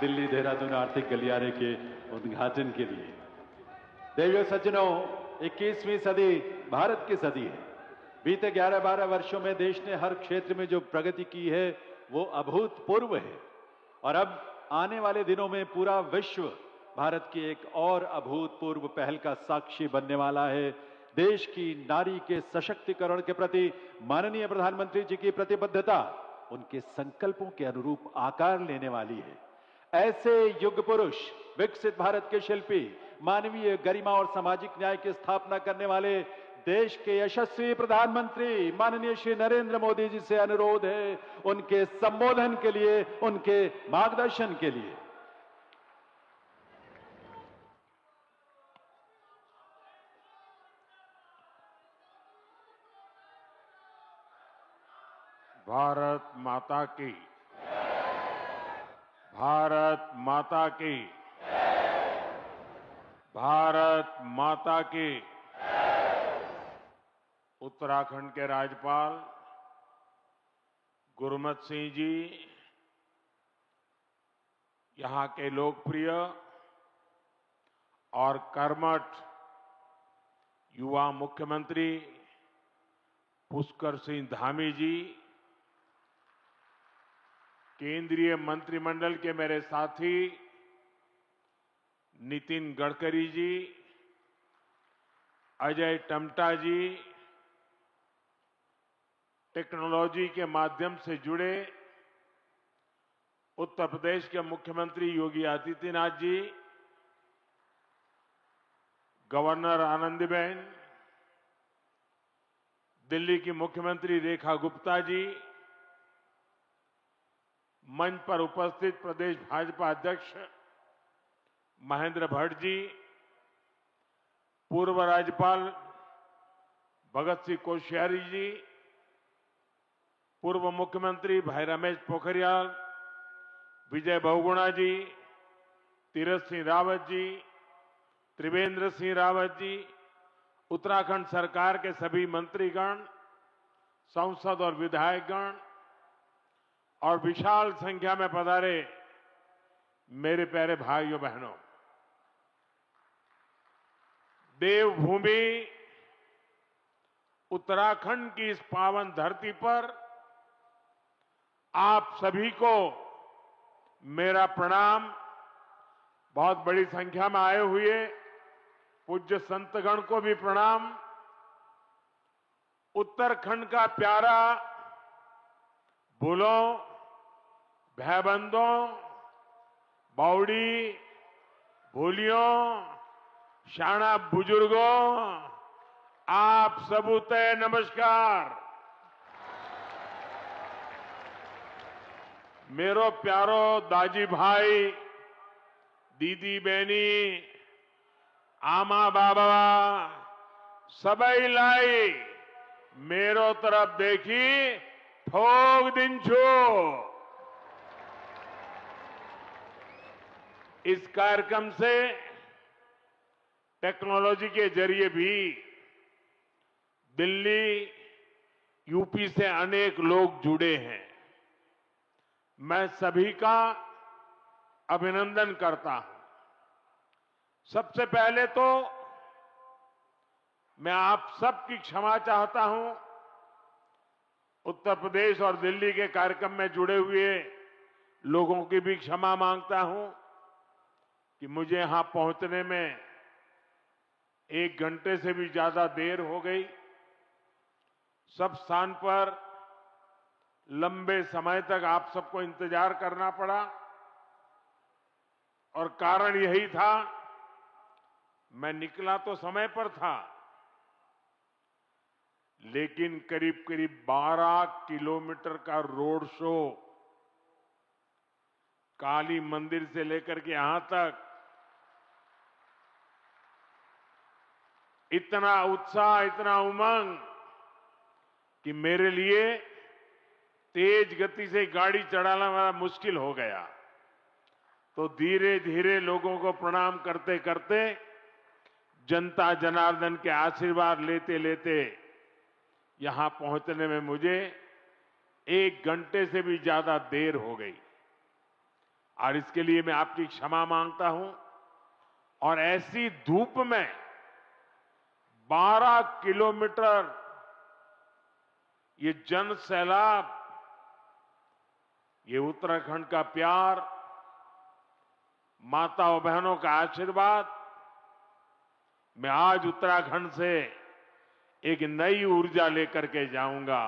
दिल्ली देहरादून आर्थिक गलियारे के उद्घाटन के लिए। देवियों सज्जनों, 21वीं सदी भारत की सदी है। बीते 11-12 वर्षों में देश ने हर क्षेत्र में जो प्रगति की है वो अभूतपूर्व है और अब आने वाले दिनों में पूरा विश्व भारत की एक और अभूतपूर्व पहल का साक्षी बनने वाला है। देश की नारी के सशक्तिकरण के प्रति माननीय प्रधानमंत्री जी की प्रतिबद्धता उनके संकल्पों के अनुरूप आकार लेने वाली है। ऐसे युग पुरुष, विकसित भारत के शिल्पी, मानवीय गरिमा और सामाजिक न्याय की स्थापना करने वाले देश के यशस्वी प्रधानमंत्री माननीय श्री नरेंद्र मोदी जी से अनुरोध है, उनके संबोधन के लिए, उनके मार्गदर्शन के लिए। भारत माता की, भारत माता की, भारत माता की। उत्तराखंड के राज्यपाल गुरमत सिंह जी, यहां के लोकप्रिय और कर्मठ युवा मुख्यमंत्री पुष्कर सिंह धामी जी, केंद्रीय मंत्रिमंडल के मेरे साथी नितिन गडकरी जी, अजय टम्टा जी, टेक्नोलॉजी के माध्यम से जुड़े उत्तर प्रदेश के मुख्यमंत्री योगी आदित्यनाथ जी, गवर्नर आनंदीबेन, दिल्ली की मुख्यमंत्री रेखा गुप्ता जी, मंच पर उपस्थित प्रदेश भाजपा अध्यक्ष महेंद्र भट्ट जी, पूर्व राज्यपाल भगत सिंह कोश्यारी जी, पूर्व मुख्यमंत्री भाई रमेश पोखरियाल, विजय बहुगुणा जी, तीरथ सिंह रावत जी, त्रिवेंद्र सिंह रावत जी, उत्तराखंड सरकार के सभी मंत्रीगण, सांसद और विधायकगण और विशाल संख्या में पधारे मेरे प्यारे भाइयों बहनों, देवभूमि उत्तराखंड की इस पावन धरती पर आप सभी को मेरा प्रणाम। बहुत बड़ी संख्या में आए हुए पूज्य संतगण को भी प्रणाम। उत्तराखंड का प्यारा भूलों, भैबंदों, बावड़ी, भूलियों, शाना बुजुर्गों, आप सबूते नमस्कार। मेरो प्यारो दाजी भाई, दीदी बहनी, आमा बाबा, सबई लाई मेरो तरफ देखी ठोक दिन छो। इस कार्यक्रम से टेक्नोलॉजी के जरिए भी दिल्ली, यूपी से अनेक लोग जुड़े हैं। मैं सभी का अभिनंदन करता हूं। सबसे पहले तो मैं आप सबकी क्षमा चाहता हूं उत्तर प्रदेश और दिल्ली के कार्यक्रम में जुड़े हुए लोगों की भी क्षमा मांगता हूं कि मुझे यहां पहुंचने में 1 घंटे से भी ज्यादा देर हो गई। सब स्थान पर लंबे समय तक आप सबको इंतजार करना पड़ा और कारण यही था, मैं निकला तो समय पर था, लेकिन करीब करीब 12 किलोमीटर का रोड शो काली मंदिर से लेकर के यहां तक, इतना उत्साह, इतना उमंग कि मेरे लिए तेज गति से गाड़ी चलाना बड़ा मुश्किल हो गया। तो धीरे धीरे लोगों को प्रणाम करते करते, जनता जनार्दन के आशीर्वाद लेते लेते यहां पहुंचने में मुझे 1 घंटे से भी ज्यादा देर हो गई और इसके लिए मैं आपकी क्षमा मांगता हूं। और ऐसी धूप में 12 किलोमीटर ये जन सैलाब, ये उत्तराखंड का प्यार, माताओं बहनों का आशीर्वाद, मैं आज उत्तराखंड से एक नई ऊर्जा लेकर के जाऊंगा,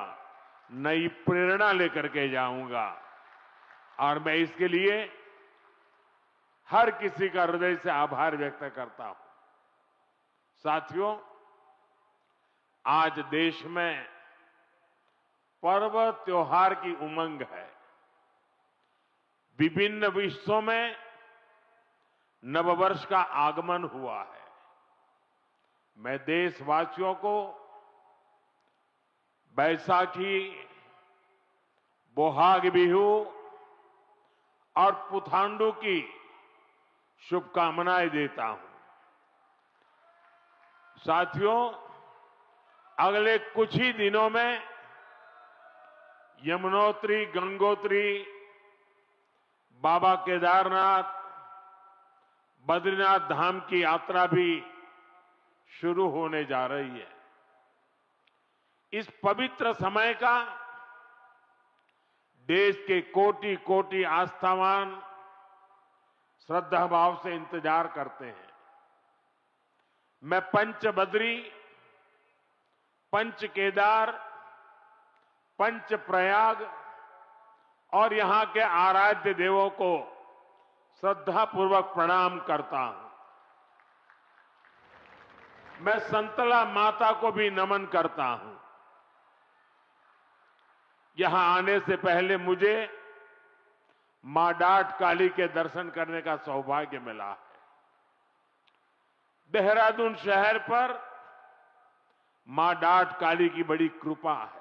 नई प्रेरणा लेकर के जाऊंगा और मैं इसके लिए हर किसी का हृदय से आभार व्यक्त करता हूं। साथियों, आज देश में पर्व त्योहार की उमंग है। विभिन्न विश्वों में नववर्ष का आगमन हुआ है। मैं देशवासियों को बैसाखी, बोहाग बिहू और पुथांडु की शुभकामनाएं देता हूं। साथियों, अगले कुछ ही दिनों में यमुनोत्री, गंगोत्री, बाबा केदारनाथ, बद्रीनाथ धाम की यात्रा भी शुरू होने जा रही है। इस पवित्र समय का देश के कोटि कोटि आस्थावान श्रद्धा भाव से इंतजार करते हैं। मैं पंच बद्री, पंच केदार, पंच प्रयाग और यहां के आराध्य देवों को श्रद्धापूर्वक प्रणाम करता हूं। मैं संतला माता को भी नमन करता हूं। यहां आने से पहले मुझे मां डाट काली के दर्शन करने का सौभाग्य मिला है। देहरादून शहर पर मां डाट काली की बड़ी कृपा है।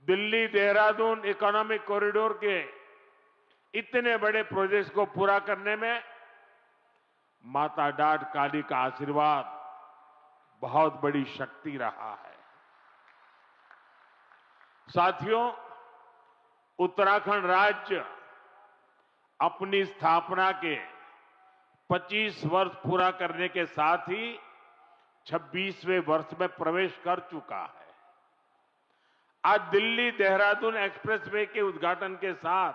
दिल्ली देहरादून इकोनॉमिक कॉरिडोर के इतने बड़े प्रोजेक्ट्स को पूरा करने में माता डाट काली का आशीर्वाद बहुत बड़ी शक्ति रहा है। साथियों, उत्तराखंड राज्य अपनी स्थापना के 25 वर्ष पूरा करने के साथ ही 26वें वर्ष में प्रवेश कर चुका है। आज दिल्ली देहरादून एक्सप्रेसवे के उद्घाटन के साथ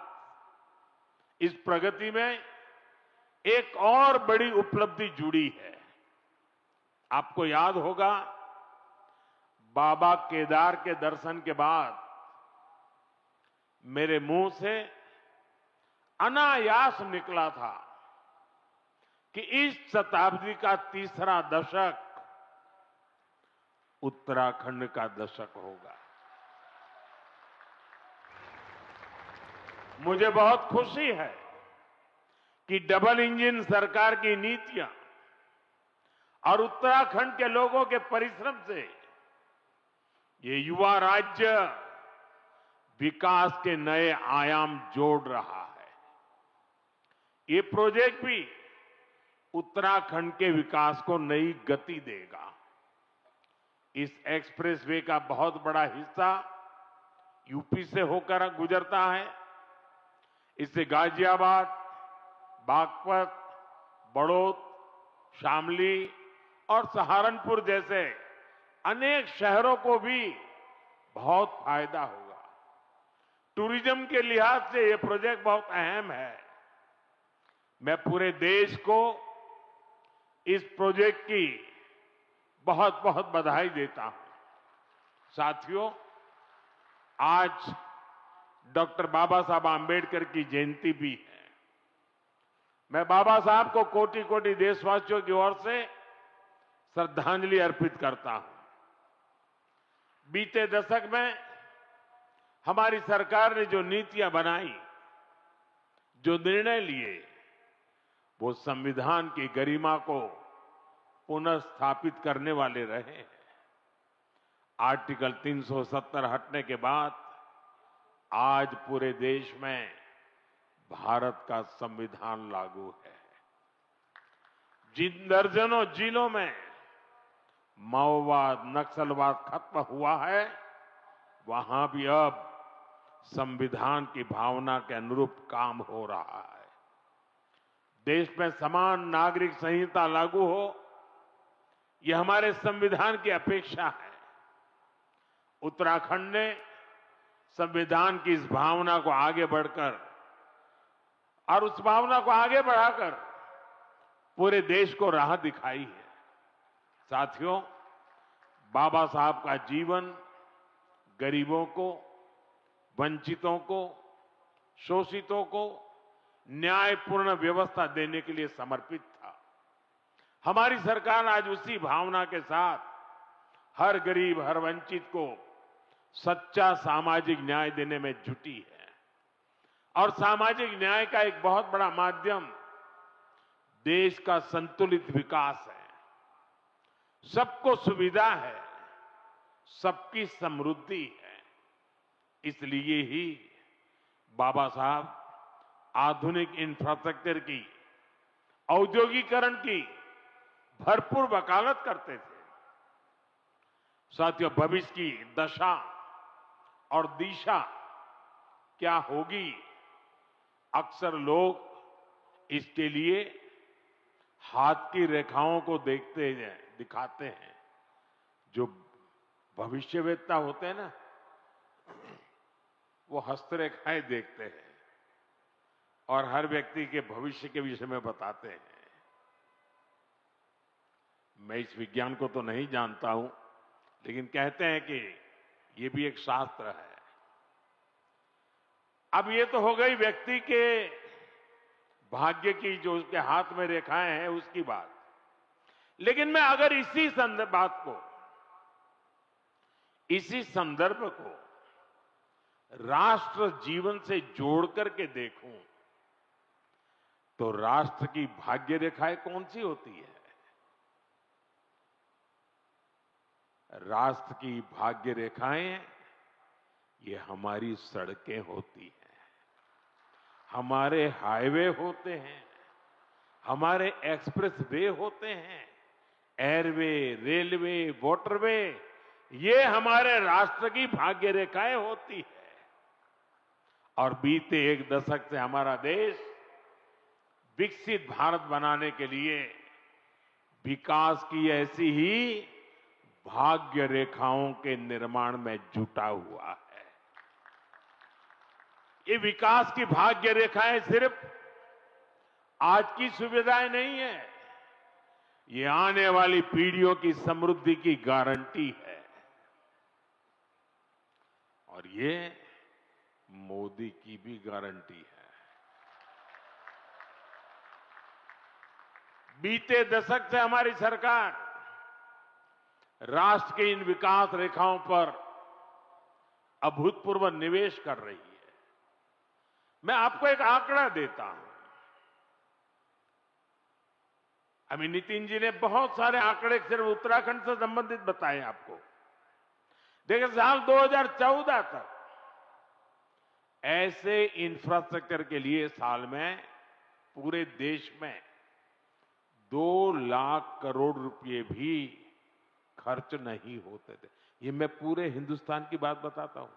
इस प्रगति में एक और बड़ी उपलब्धि जुड़ी है। आपको याद होगा, बाबा केदार के दर्शन के बाद मेरे मुंह से अनायास निकला था कि इस शताब्दी का तीसरा दशक उत्तराखंड का दशक होगा। मुझे बहुत खुशी है कि डबल इंजन सरकार की नीतियां और उत्तराखंड के लोगों के परिश्रम से ये युवा राज्य विकास के नए आयाम जोड़ रहा है। ये प्रोजेक्ट भी उत्तराखंड के विकास को नई गति देगा। इस एक्सप्रेसवे का बहुत बड़ा हिस्सा यूपी से होकर गुजरता है। इससे गाजियाबाद, बागपत, बड़ौद, शामली और सहारनपुर जैसे अनेक शहरों को भी बहुत फायदा होगा। टूरिज्म के लिहाज से ये प्रोजेक्ट बहुत अहम है। मैं पूरे देश को इस प्रोजेक्ट की बहुत बहुत बधाई देता हूं। साथियों, आज डॉक्टर बाबा साहब आम्बेडकर की जयंती भी है। मैं बाबा साहब को कोटि कोटि देशवासियों की ओर से श्रद्धांजलि अर्पित करता हूं। बीते दशक में हमारी सरकार ने जो नीतियां बनाई, जो निर्णय लिए, वो संविधान की गरिमा को पुनः स्थापित करने वाले रहे हैं। आर्टिकल 370 हटने के बाद आज पूरे देश में भारत का संविधान लागू है। जिन दर्जनों जिलों में माओवाद, नक्सलवाद खत्म हुआ है, वहां भी अब संविधान की भावना के अनुरूप काम हो रहा है। देश में समान नागरिक संहिता लागू हो, यह हमारे संविधान की अपेक्षा है। उत्तराखंड ने संविधान की इस भावना को आगे बढ़कर और उस भावना को आगे बढ़ाकर पूरे देश को राह दिखाई है। साथियों, बाबा साहब का जीवन गरीबों को, वंचितों को, शोषितों को न्यायपूर्ण व्यवस्था देने के लिए समर्पित था। हमारी सरकार आज उसी भावना के साथ हर गरीब, हर वंचित को सच्चा सामाजिक न्याय देने में जुटी है। और सामाजिक न्याय का एक बहुत बड़ा माध्यम देश का संतुलित विकास है। सबको सुविधा है, सबकी समृद्धि है। इसलिए ही बाबा साहब आधुनिक इंफ्रास्ट्रक्चर की, औद्योगिकरण की भरपूर वकालत करते थे। साथियों, भविष्य की दशा और दिशा क्या होगी, अक्सर लोग इसके लिए हाथ की रेखाओं को दिखाते हैं। जो भविष्यवेत्ता होते हैं ना, वो हस्तरेखाएं देखते हैं और हर व्यक्ति के भविष्य के विषय में बताते हैं। मैं इस विज्ञान को तो नहीं जानता हूं, लेकिन कहते हैं कि ये भी एक शास्त्र है। अब ये तो हो गई व्यक्ति के भाग्य की, जो उसके हाथ में रेखाएं हैं, उसकी बात। लेकिन मैं अगर इसी संदर्भ को राष्ट्र जीवन से जोड़ करके देखूं, तो राष्ट्र की भाग्य रेखाएं कौन सी होती है? राष्ट्र की भाग्य रेखाएं ये हमारी सड़कें होती हैं, हमारे हाईवे होते हैं, हमारे एक्सप्रेस वे होते हैं, एयरवे, रेलवे, वाटरवे, ये हमारे राष्ट्र की भाग्य रेखाएं होती है। और बीते एक दशक से हमारा देश विकसित भारत बनाने के लिए विकास की ऐसी ही भाग्य रेखाओं के निर्माण में जुटा हुआ है। ये विकास की भाग्य रेखाएं सिर्फ आज की सुविधाएं नहीं है, ये आने वाली पीढ़ियों की समृद्धि की गारंटी है। और ये मोदी की भी गारंटी है। बीते दशक से हमारी सरकार राष्ट्र के इन विकास रेखाओं पर अभूतपूर्व निवेश कर रही है। मैं आपको एक आंकड़ा देता हूं। अभी नितिन जी ने बहुत सारे आंकड़े सिर्फ उत्तराखंड से संबंधित बताए आपको। देखिए, साल 2014 तक ऐसे इंफ्रास्ट्रक्चर के लिए साल में पूरे देश में 2 लाख करोड़ रुपए भी खर्च नहीं होते थे। ये मैं पूरे हिंदुस्तान की बात बताता हूं।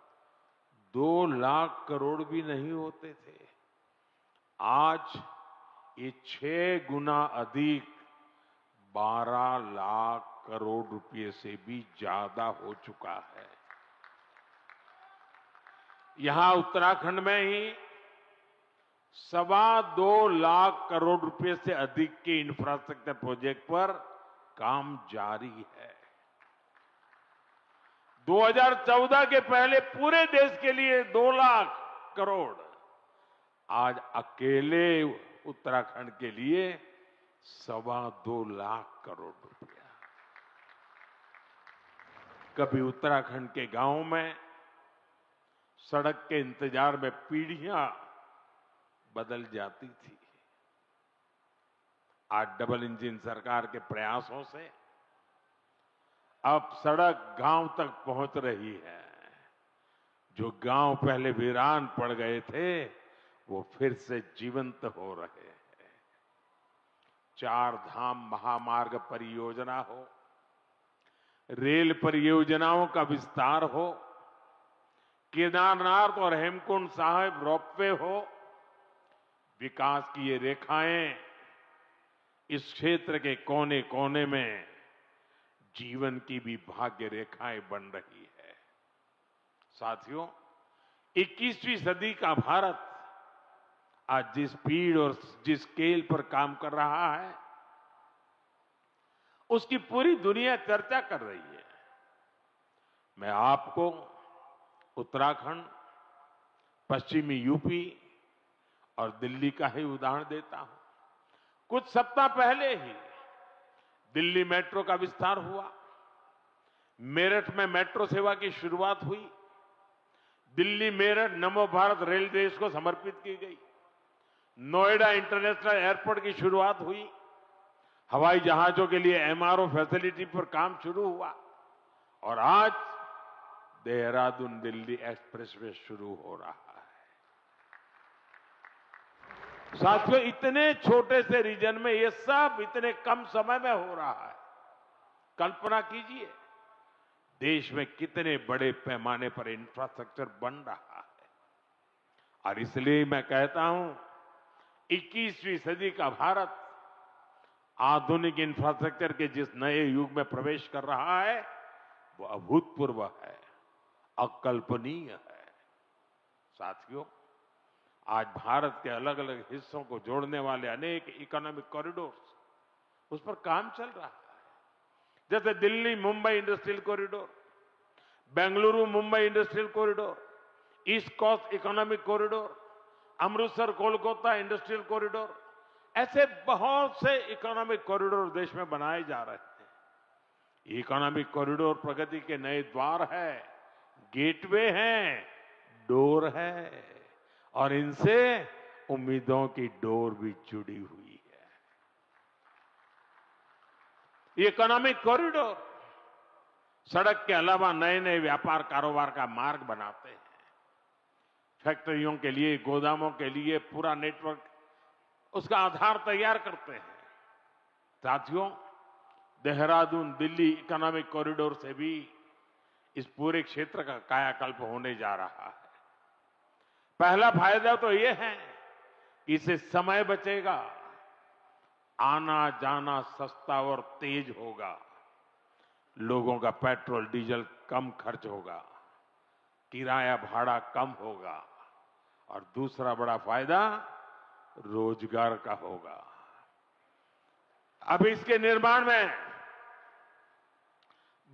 2 लाख करोड़ भी नहीं होते थे। आज ये 6 गुना अधिक 12 लाख करोड़ रुपए से भी ज्यादा हो चुका है। यहां उत्तराखंड में ही 2.25 लाख करोड़ रुपए से अधिक के इंफ्रास्ट्रक्चर प्रोजेक्ट पर काम जारी है। 2014 के पहले पूरे देश के लिए 2 लाख करोड़, आज अकेले उत्तराखंड के लिए 2.25 लाख करोड़ रुपया। कभी उत्तराखंड के गांव में सड़क के इंतजार में पीढ़ियां बदल जाती थी। आज डबल इंजन सरकार के प्रयासों से अब सड़क गांव तक पहुंच रही है। जो गांव पहले वीरान पड़ गए थे वो फिर से जीवंत हो रहे हैं। 4 धाम महामार्ग परियोजना हो, रेल परियोजनाओं का विस्तार हो, केदारनाथ और हेमकुंड साहिब रोपवे हो, विकास की ये रेखाएं इस क्षेत्र के कोने कोने में जीवन की भी भाग्य रेखाएं बन रही है। साथियों, 21वीं सदी का भारत आज जिस स्पीड और जिस स्केल पर काम कर रहा है उसकी पूरी दुनिया चर्चा कर रही है। मैं आपको उत्तराखंड, पश्चिमी यूपी और दिल्ली का ही उदाहरण देता हूं। कुछ सप्ताह पहले ही दिल्ली मेट्रो का विस्तार हुआ, मेरठ में मेट्रो सेवा की शुरुआत हुई, दिल्ली मेरठ नमो भारत रेल देश को समर्पित की गई, नोएडा इंटरनेशनल एयरपोर्ट की शुरुआत हुई, हवाई जहाजों के लिए एमआरओ फैसिलिटी पर काम शुरू हुआ और आज देहरादून दिल्ली एक्सप्रेसवे शुरू हो रहा है। साथियों, इतने छोटे से रीजन में ये सब इतने कम समय में हो रहा है। कल्पना कीजिए देश में कितने बड़े पैमाने पर इंफ्रास्ट्रक्चर बन रहा है। और इसलिए मैं कहता हूं 21वीं सदी का भारत आधुनिक इंफ्रास्ट्रक्चर के जिस नए युग में प्रवेश कर रहा है वो अभूतपूर्व है, अकल्पनीय है। साथियों, आज भारत के अलग अलग हिस्सों को जोड़ने वाले अनेक इकोनॉमिक कॉरिडोर्स उस पर काम चल रहा है। जैसे Delhi Mumbai industrial corridor, Bengaluru Mumbai industrial corridor, east coast economic corridor, Amritsar Kolkata industrial corridor, ऐसे बहुत से इकोनॉमिक कॉरिडोर देश में बनाए जा रहे हैं। इकोनॉमिक कॉरिडोर प्रगति के नए द्वार है, गेटवे हैं, डोर है और इनसे उम्मीदों की डोर भी जुड़ी हुई है। ये इकोनॉमिक कॉरिडोर सड़क के अलावा नए नए व्यापार कारोबार का मार्ग बनाते हैं। फैक्ट्रियों के लिए, गोदामों के लिए पूरा नेटवर्क, उसका आधार तैयार करते हैं। साथियों, देहरादून दिल्ली इकोनॉमिक कॉरिडोर से भी इस पूरे क्षेत्र का कायाकल्प होने जा रहा है। पहला फायदा तो यह है कि इससे समय बचेगा, आना जाना सस्ता और तेज होगा, लोगों का पेट्रोल डीजल कम खर्च होगा, किराया भाड़ा कम होगा और दूसरा बड़ा फायदा रोजगार का होगा। अब इसके निर्माण में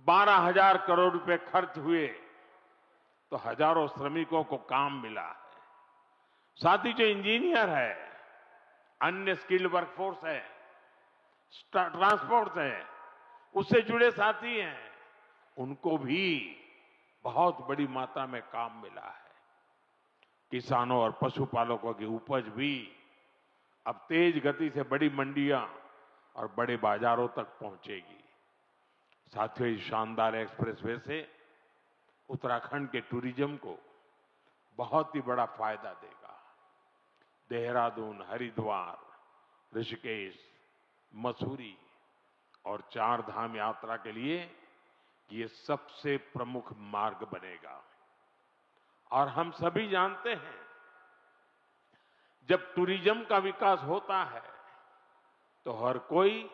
12,000 करोड़ रुपए खर्च हुए तो हजारों श्रमिकों को काम मिला है। साथ ही जो इंजीनियर है, अन्य स्किल्ड वर्कफोर्स है, ट्रांसपोर्ट है, उससे जुड़े साथी हैं, उनको भी बहुत बड़ी मात्रा में काम मिला है। किसानों और पशुपालकों की उपज भी अब तेज गति से बड़ी मंडियां और बड़े बाजारों तक पहुंचेगी। साथियों, इस शानदार एक्सप्रेसवे से उत्तराखंड के टूरिज्म को बहुत ही बड़ा फायदा देगा। देहरादून, हरिद्वार, ऋषिकेश, मसूरी और 4 धाम यात्रा के लिए ये सबसे प्रमुख मार्ग बनेगा। और हम सभी जानते हैं जब टूरिज्म का विकास होता है तो हर कोई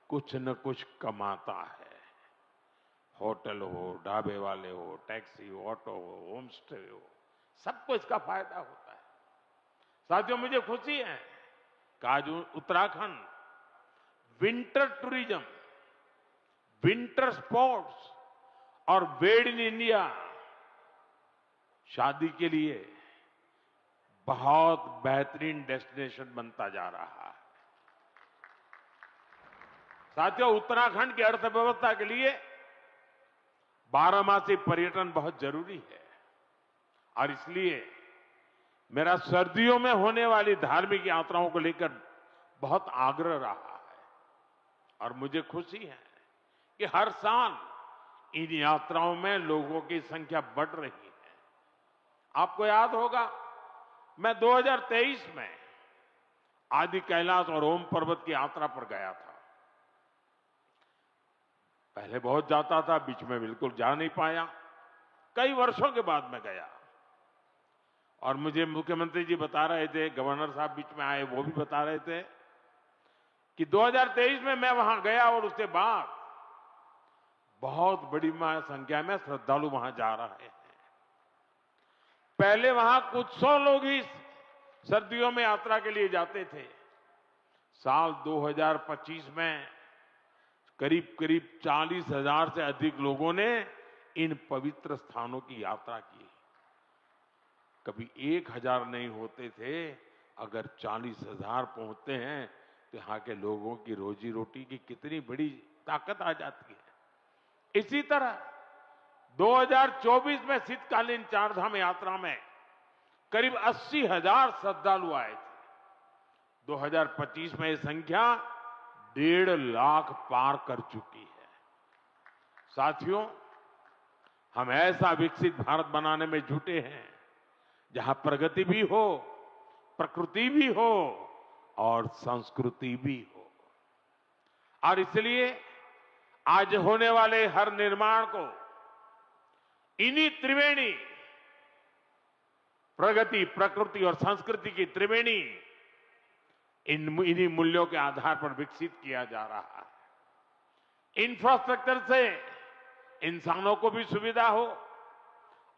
कुछ न कुछ कमाता है। होटल हो, ढाबे वाले हो, टैक्सी हो, ऑटो हो, होम स्टे हो, सबको इसका फायदा होता है। साथियों, मुझे खुशी है कि आज Uttarakhand winter tourism, winter sports और मेड इन इंडिया शादी के लिए बहुत बेहतरीन डेस्टिनेशन बनता जा रहा है। साथियों, उत्तराखंड की अर्थव्यवस्था के लिए बारहमासी पर्यटन बहुत जरूरी है और इसलिए मेरा सर्दियों में होने वाली धार्मिक यात्राओं को लेकर बहुत आग्रह रहा है और मुझे खुशी है कि हर साल इन यात्राओं में लोगों की संख्या बढ़ रही है। आपको याद होगा, मैं 2023 में आदि कैलाश और ओम पर्वत की यात्रा पर गया था। पहले बहुत जाता था, बीच में बिल्कुल जा नहीं पाया। कई वर्षों के बाद मैं गया और मुझे मुख्यमंत्री जी बता रहे थे, गवर्नर साहब बीच में आए, वो भी बता रहे थे कि 2023 में मैं वहां गया और उसके बाद बहुत बड़ी संख्या में श्रद्धालु वहां जा रहे हैं। पहले वहां कुछ 100 लोग ही सर्दियों में यात्रा के लिए जाते थे। साल 2025 में करीब करीब 40,000 से अधिक लोगों ने इन पवित्र स्थानों की यात्रा की। कभी 1,000 नहीं होते थे, अगर 40,000 पहुंचते हैं तो यहां के लोगों की रोजी रोटी की कितनी बड़ी ताकत आ जाती है। इसी तरह 2024 में शीतकालीन चारधाम यात्रा में करीब 80,000 श्रद्धालु आए थे। 2025 में यह संख्या 1.5 लाख पार कर चुकी है। साथियों, हम ऐसा विकसित भारत बनाने में जुटे हैं जहां प्रगति भी हो, प्रकृति भी हो और संस्कृति भी हो। और इसलिए आज होने वाले हर निर्माण को इन्हीं त्रिवेणी, प्रगति, प्रकृति और संस्कृति की त्रिवेणी, इन्हीं मूल्यों के आधार पर विकसित किया जा रहा है। इंफ्रास्ट्रक्चर से इंसानों को भी सुविधा हो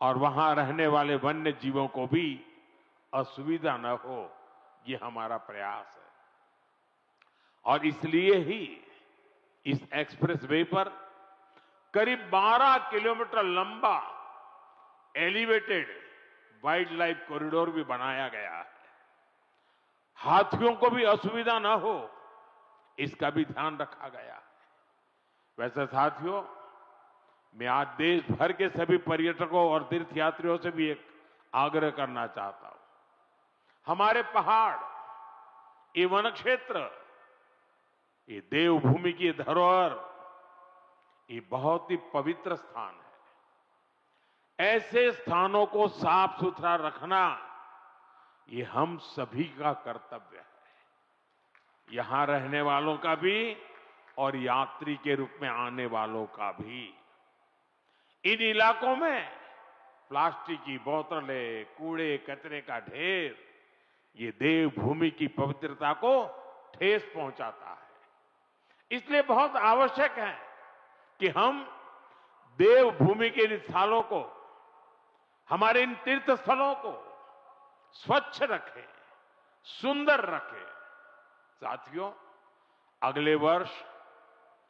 और वहां रहने वाले वन्य जीवों को भी असुविधा न हो, ये हमारा प्रयास है। और इसलिए ही इस एक्सप्रेस वे पर करीब 12 किलोमीटर लंबा एलिवेटेड वाइल्ड लाइफ कॉरिडोर भी बनाया गया है। हाथियों को भी असुविधा न हो, इसका भी ध्यान रखा गया है। वैसे साथियों, मैं आज देश भर के सभी पर्यटकों और तीर्थयात्रियों से भी एक आग्रह करना चाहता हूं। हमारे पहाड़, ये वन क्षेत्र, ये देवभूमि की धरोहर, ये बहुत ही पवित्र स्थान है। ऐसे स्थानों को साफ सुथरा रखना ये हम सभी का कर्तव्य है, यहां रहने वालों का भी और यात्री के रूप में आने वालों का भी। इन इलाकों में प्लास्टिक की बोतलें, कूड़े कचरे का ढेर, ये देवभूमि की पवित्रता को ठेस पहुंचाता है। इसलिए बहुत आवश्यक है कि हम देवभूमि के इन स्थलों को, हमारे इन तीर्थ स्थलों को स्वच्छ रखें, सुंदर रखें। साथियों, अगले वर्ष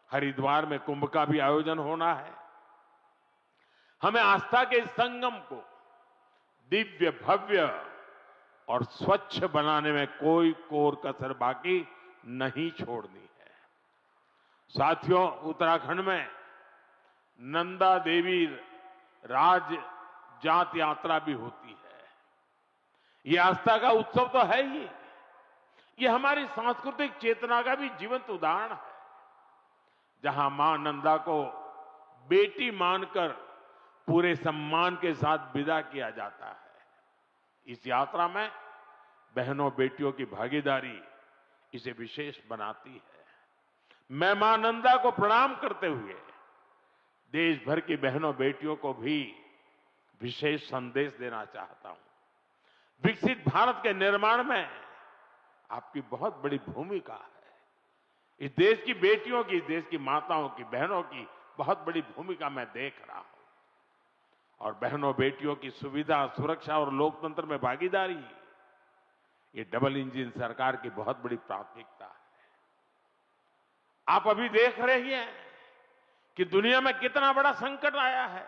हरिद्वार में कुंभ का भी आयोजन होना है। हमें आस्था के इस संगम को दिव्य, भव्य और स्वच्छ बनाने में कोई कोर कसर बाकी नहीं छोड़नी है। साथियों, उत्तराखंड में नंदा देवी राज जात यात्रा भी होती है। ये आस्था का उत्सव तो है ही, ये हमारी सांस्कृतिक चेतना का भी जीवंत उदाहरण है, जहां मां नंदा को बेटी मानकर पूरे सम्मान के साथ विदा किया जाता है। इस यात्रा में बहनों बेटियों की भागीदारी इसे विशेष बनाती है। मैं मां नंदा को प्रणाम करते हुए देश भर की बहनों बेटियों को भी विशेष संदेश देना चाहता हूं। विकसित भारत के निर्माण में आपकी बहुत बड़ी भूमिका है। इस देश की बेटियों की, इस देश की माताओं की, बहनों की बहुत बड़ी भूमिका मैं देख रहा हूं। और बहनों बेटियों की सुविधा, सुरक्षा और लोकतंत्र में भागीदारी, ये डबल इंजन सरकार की बहुत बड़ी प्राथमिकता है। आप अभी देख रही हैं कि दुनिया में कितना बड़ा संकट आया है।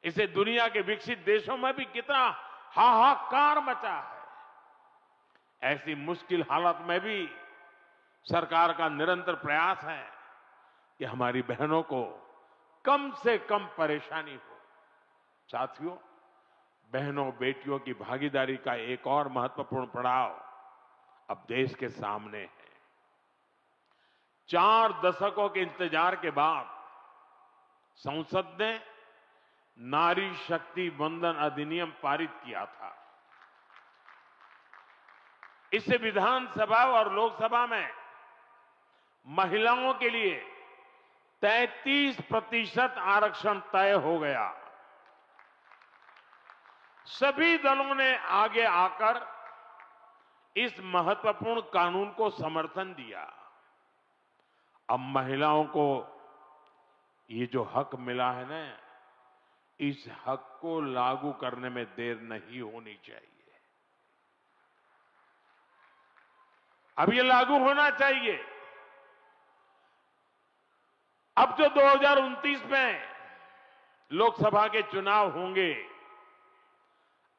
इसे दुनिया के विकसित देशों में भी कितना हाहाकार मचा है। ऐसी मुश्किल हालत में भी सरकार का निरंतर प्रयास है कि हमारी बहनों को कम से कम परेशानी हो। साथियों, बहनों बेटियों की भागीदारी का एक और महत्वपूर्ण पड़ाव अब देश के सामने है। 4 दशकों के इंतजार के बाद संसद ने नारी शक्ति वंदन अधिनियम पारित किया था। इससे विधानसभा और लोकसभा में महिलाओं के लिए 33% आरक्षण तय हो गया। सभी दलों ने आगे आकर इस महत्वपूर्ण कानून को समर्थन दिया। अब महिलाओं को ये जो हक मिला है ना, इस हक को लागू करने में देर नहीं होनी चाहिए। अब ये लागू होना चाहिए। अब जो 2029 में लोकसभा के चुनाव होंगे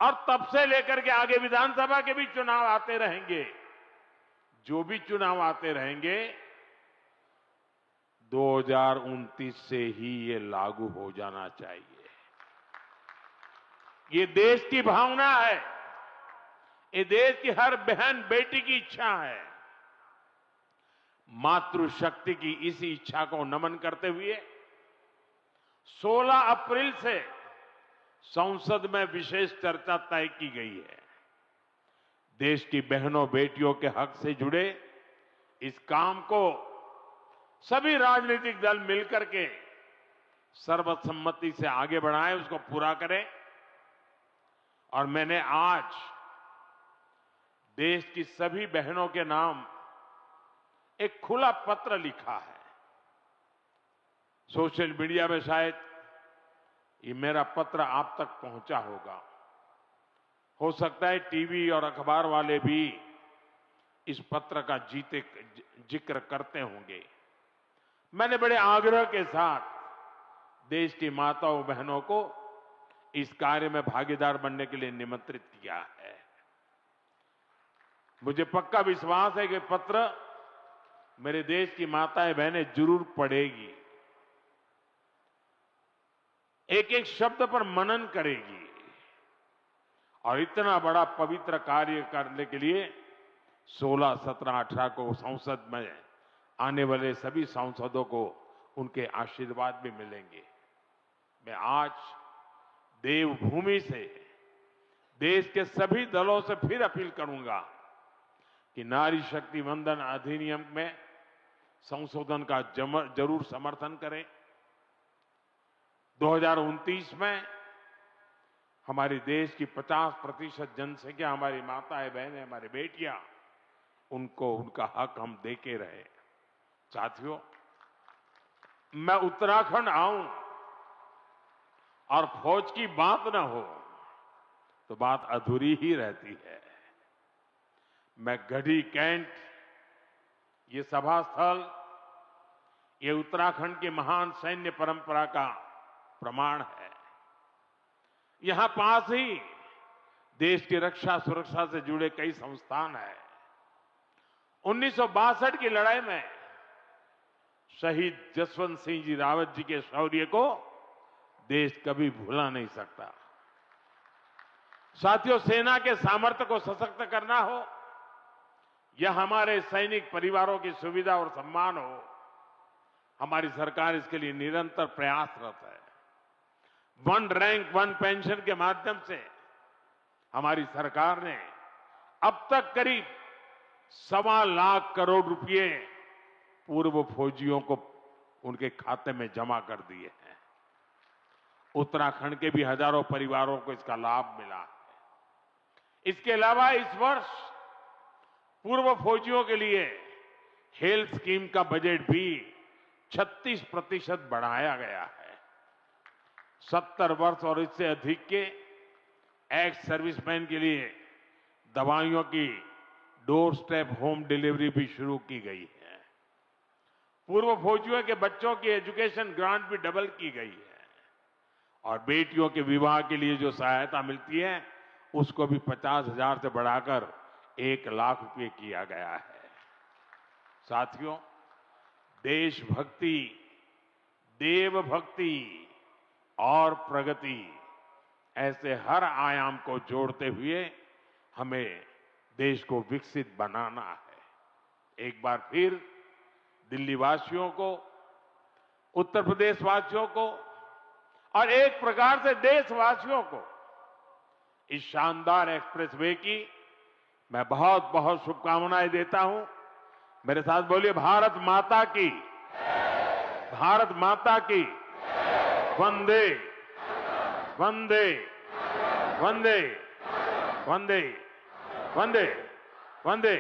और तब से लेकर के आगे विधानसभा के भी चुनाव आते रहेंगे, जो भी चुनाव आते रहेंगे 2029 से ही ये लागू हो जाना चाहिए। ये देश की भावना है, ये देश की हर बहन बेटी की इच्छा है। मातृशक्ति की इसी इच्छा को नमन करते हुए 16 अप्रैल से संसद में विशेष चर्चा तय की गई है। देश की बहनों बेटियों के हक से जुड़े इस काम को सभी राजनीतिक दल मिलकर के सर्वसम्मति से आगे बढ़ाएं, उसको पूरा करें। और मैंने आज देश की सभी बहनों के नाम एक खुला पत्र लिखा है। सोशल मीडिया में शायद ये मेरा पत्र आप तक पहुंचा होगा। हो सकता है टीवी और अखबार वाले भी इस पत्र का जिक्र करते होंगे। मैंने बड़े आग्रह के साथ देश की माताओं बहनों को इस कार्य में भागीदार बनने के लिए निमंत्रित किया है। मुझे पक्का विश्वास है कि पत्र मेरे देश की माताएं बहनें जरूर पढ़ेगी, एक एक शब्द पर मनन करेगी और इतना बड़ा पवित्र कार्य करने के लिए 16, 17, 18 को संसद में आने वाले सभी सांसदों को उनके आशीर्वाद भी मिलेंगे। मैं आज देवभूमि से देश के सभी दलों से फिर अपील करूंगा कि नारी शक्ति वंदन अधिनियम में संशोधन का जरूर समर्थन करें। 2029 में हमारे देश की 50% जनसंख्या हमारी माताएं बहनें, हमारी बेटियां, उनको उनका हक हम देके रहे। साथियों, मैं उत्तराखंड आऊं और फौज की बात ना हो तो बात अधूरी ही रहती है। मैं गढ़ी कैंट, ये सभा स्थल, ये उत्तराखंड की महान सैन्य परंपरा का प्रमाण है। यहां पास ही देश की रक्षा सुरक्षा से जुड़े कई संस्थान हैं। 1962 की लड़ाई में शहीद जसवंत सिंह जी रावत जी के शौर्य को देश कभी भुला नहीं सकता। साथियों, सेना के सामर्थ्य को सशक्त करना हो या हमारे सैनिक परिवारों की सुविधा और सम्मान हो, हमारी सरकार इसके लिए निरंतर प्रयासरत है। वन रैंक वन पेंशन के माध्यम से हमारी सरकार ने अब तक करीब 1.25 लाख करोड़ रुपए पूर्व फौजियों को उनके खाते में जमा कर दिए हैं। उत्तराखंड के भी हजारों परिवारों को इसका लाभ मिला है। इसके अलावा इस वर्ष पूर्व फौजियों के लिए हेल्थ स्कीम का बजट भी 36% बढ़ाया गया है। 70 वर्ष और इससे अधिक के एक्स सर्विसमैन के लिए दवाइयों की डोर स्टेप होम डिलीवरी भी शुरू की गई है। पूर्व फौजियों के बच्चों की एजुकेशन ग्रांट भी डबल की गई है और बेटियों के विवाह के लिए जो सहायता मिलती है उसको भी 50,000 से बढ़ाकर 1 लाख रुपए किया गया है। साथियों, देशभक्ति, देवभक्ति और प्रगति ऐसे हर आयाम को जोड़ते हुए हमें देश को विकसित बनाना है। एक बार फिर दिल्ली वासियों को, उत्तर प्रदेश वासियों को और एक प्रकार से देशवासियों को इस शानदार एक्सप्रेसवे की मैं बहुत बहुत शुभकामनाएं देता हूं। मेरे साथ बोलिए, भारत माता की, भारत माता की, वंदे वंदे वंदे वंदे वंदे वंदे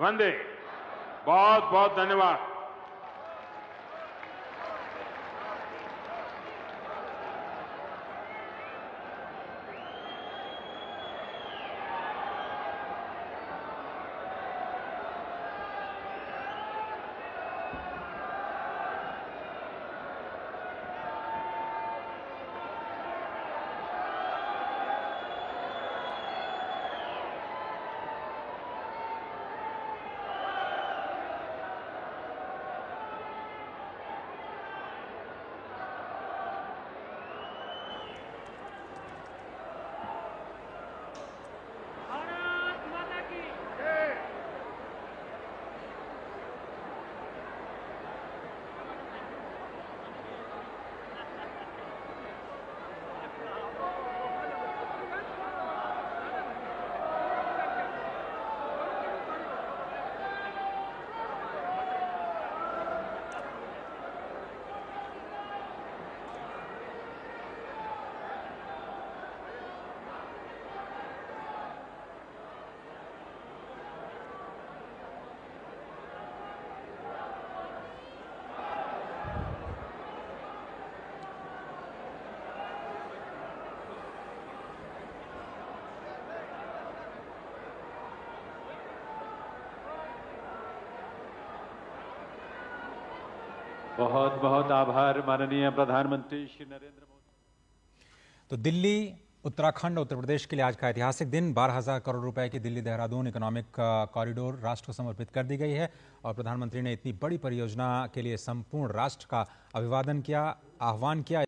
वंदे। बहुत बहुत धन्यवाद। बहुत बहुत आभार माननीय प्रधानमंत्री श्री नरेंद्र मोदी। तो दिल्ली, उत्तराखंड, उत्तर प्रदेश के लिए आज का ऐतिहासिक दिन। 12,000 करोड़ रुपए की दिल्ली देहरादून इकोनॉमिक कॉरिडोर राष्ट्र को समर्पित कर दी गई है और प्रधानमंत्री ने इतनी बड़ी परियोजना के लिए संपूर्ण राष्ट्र का अभिवादन किया, आह्वान किया।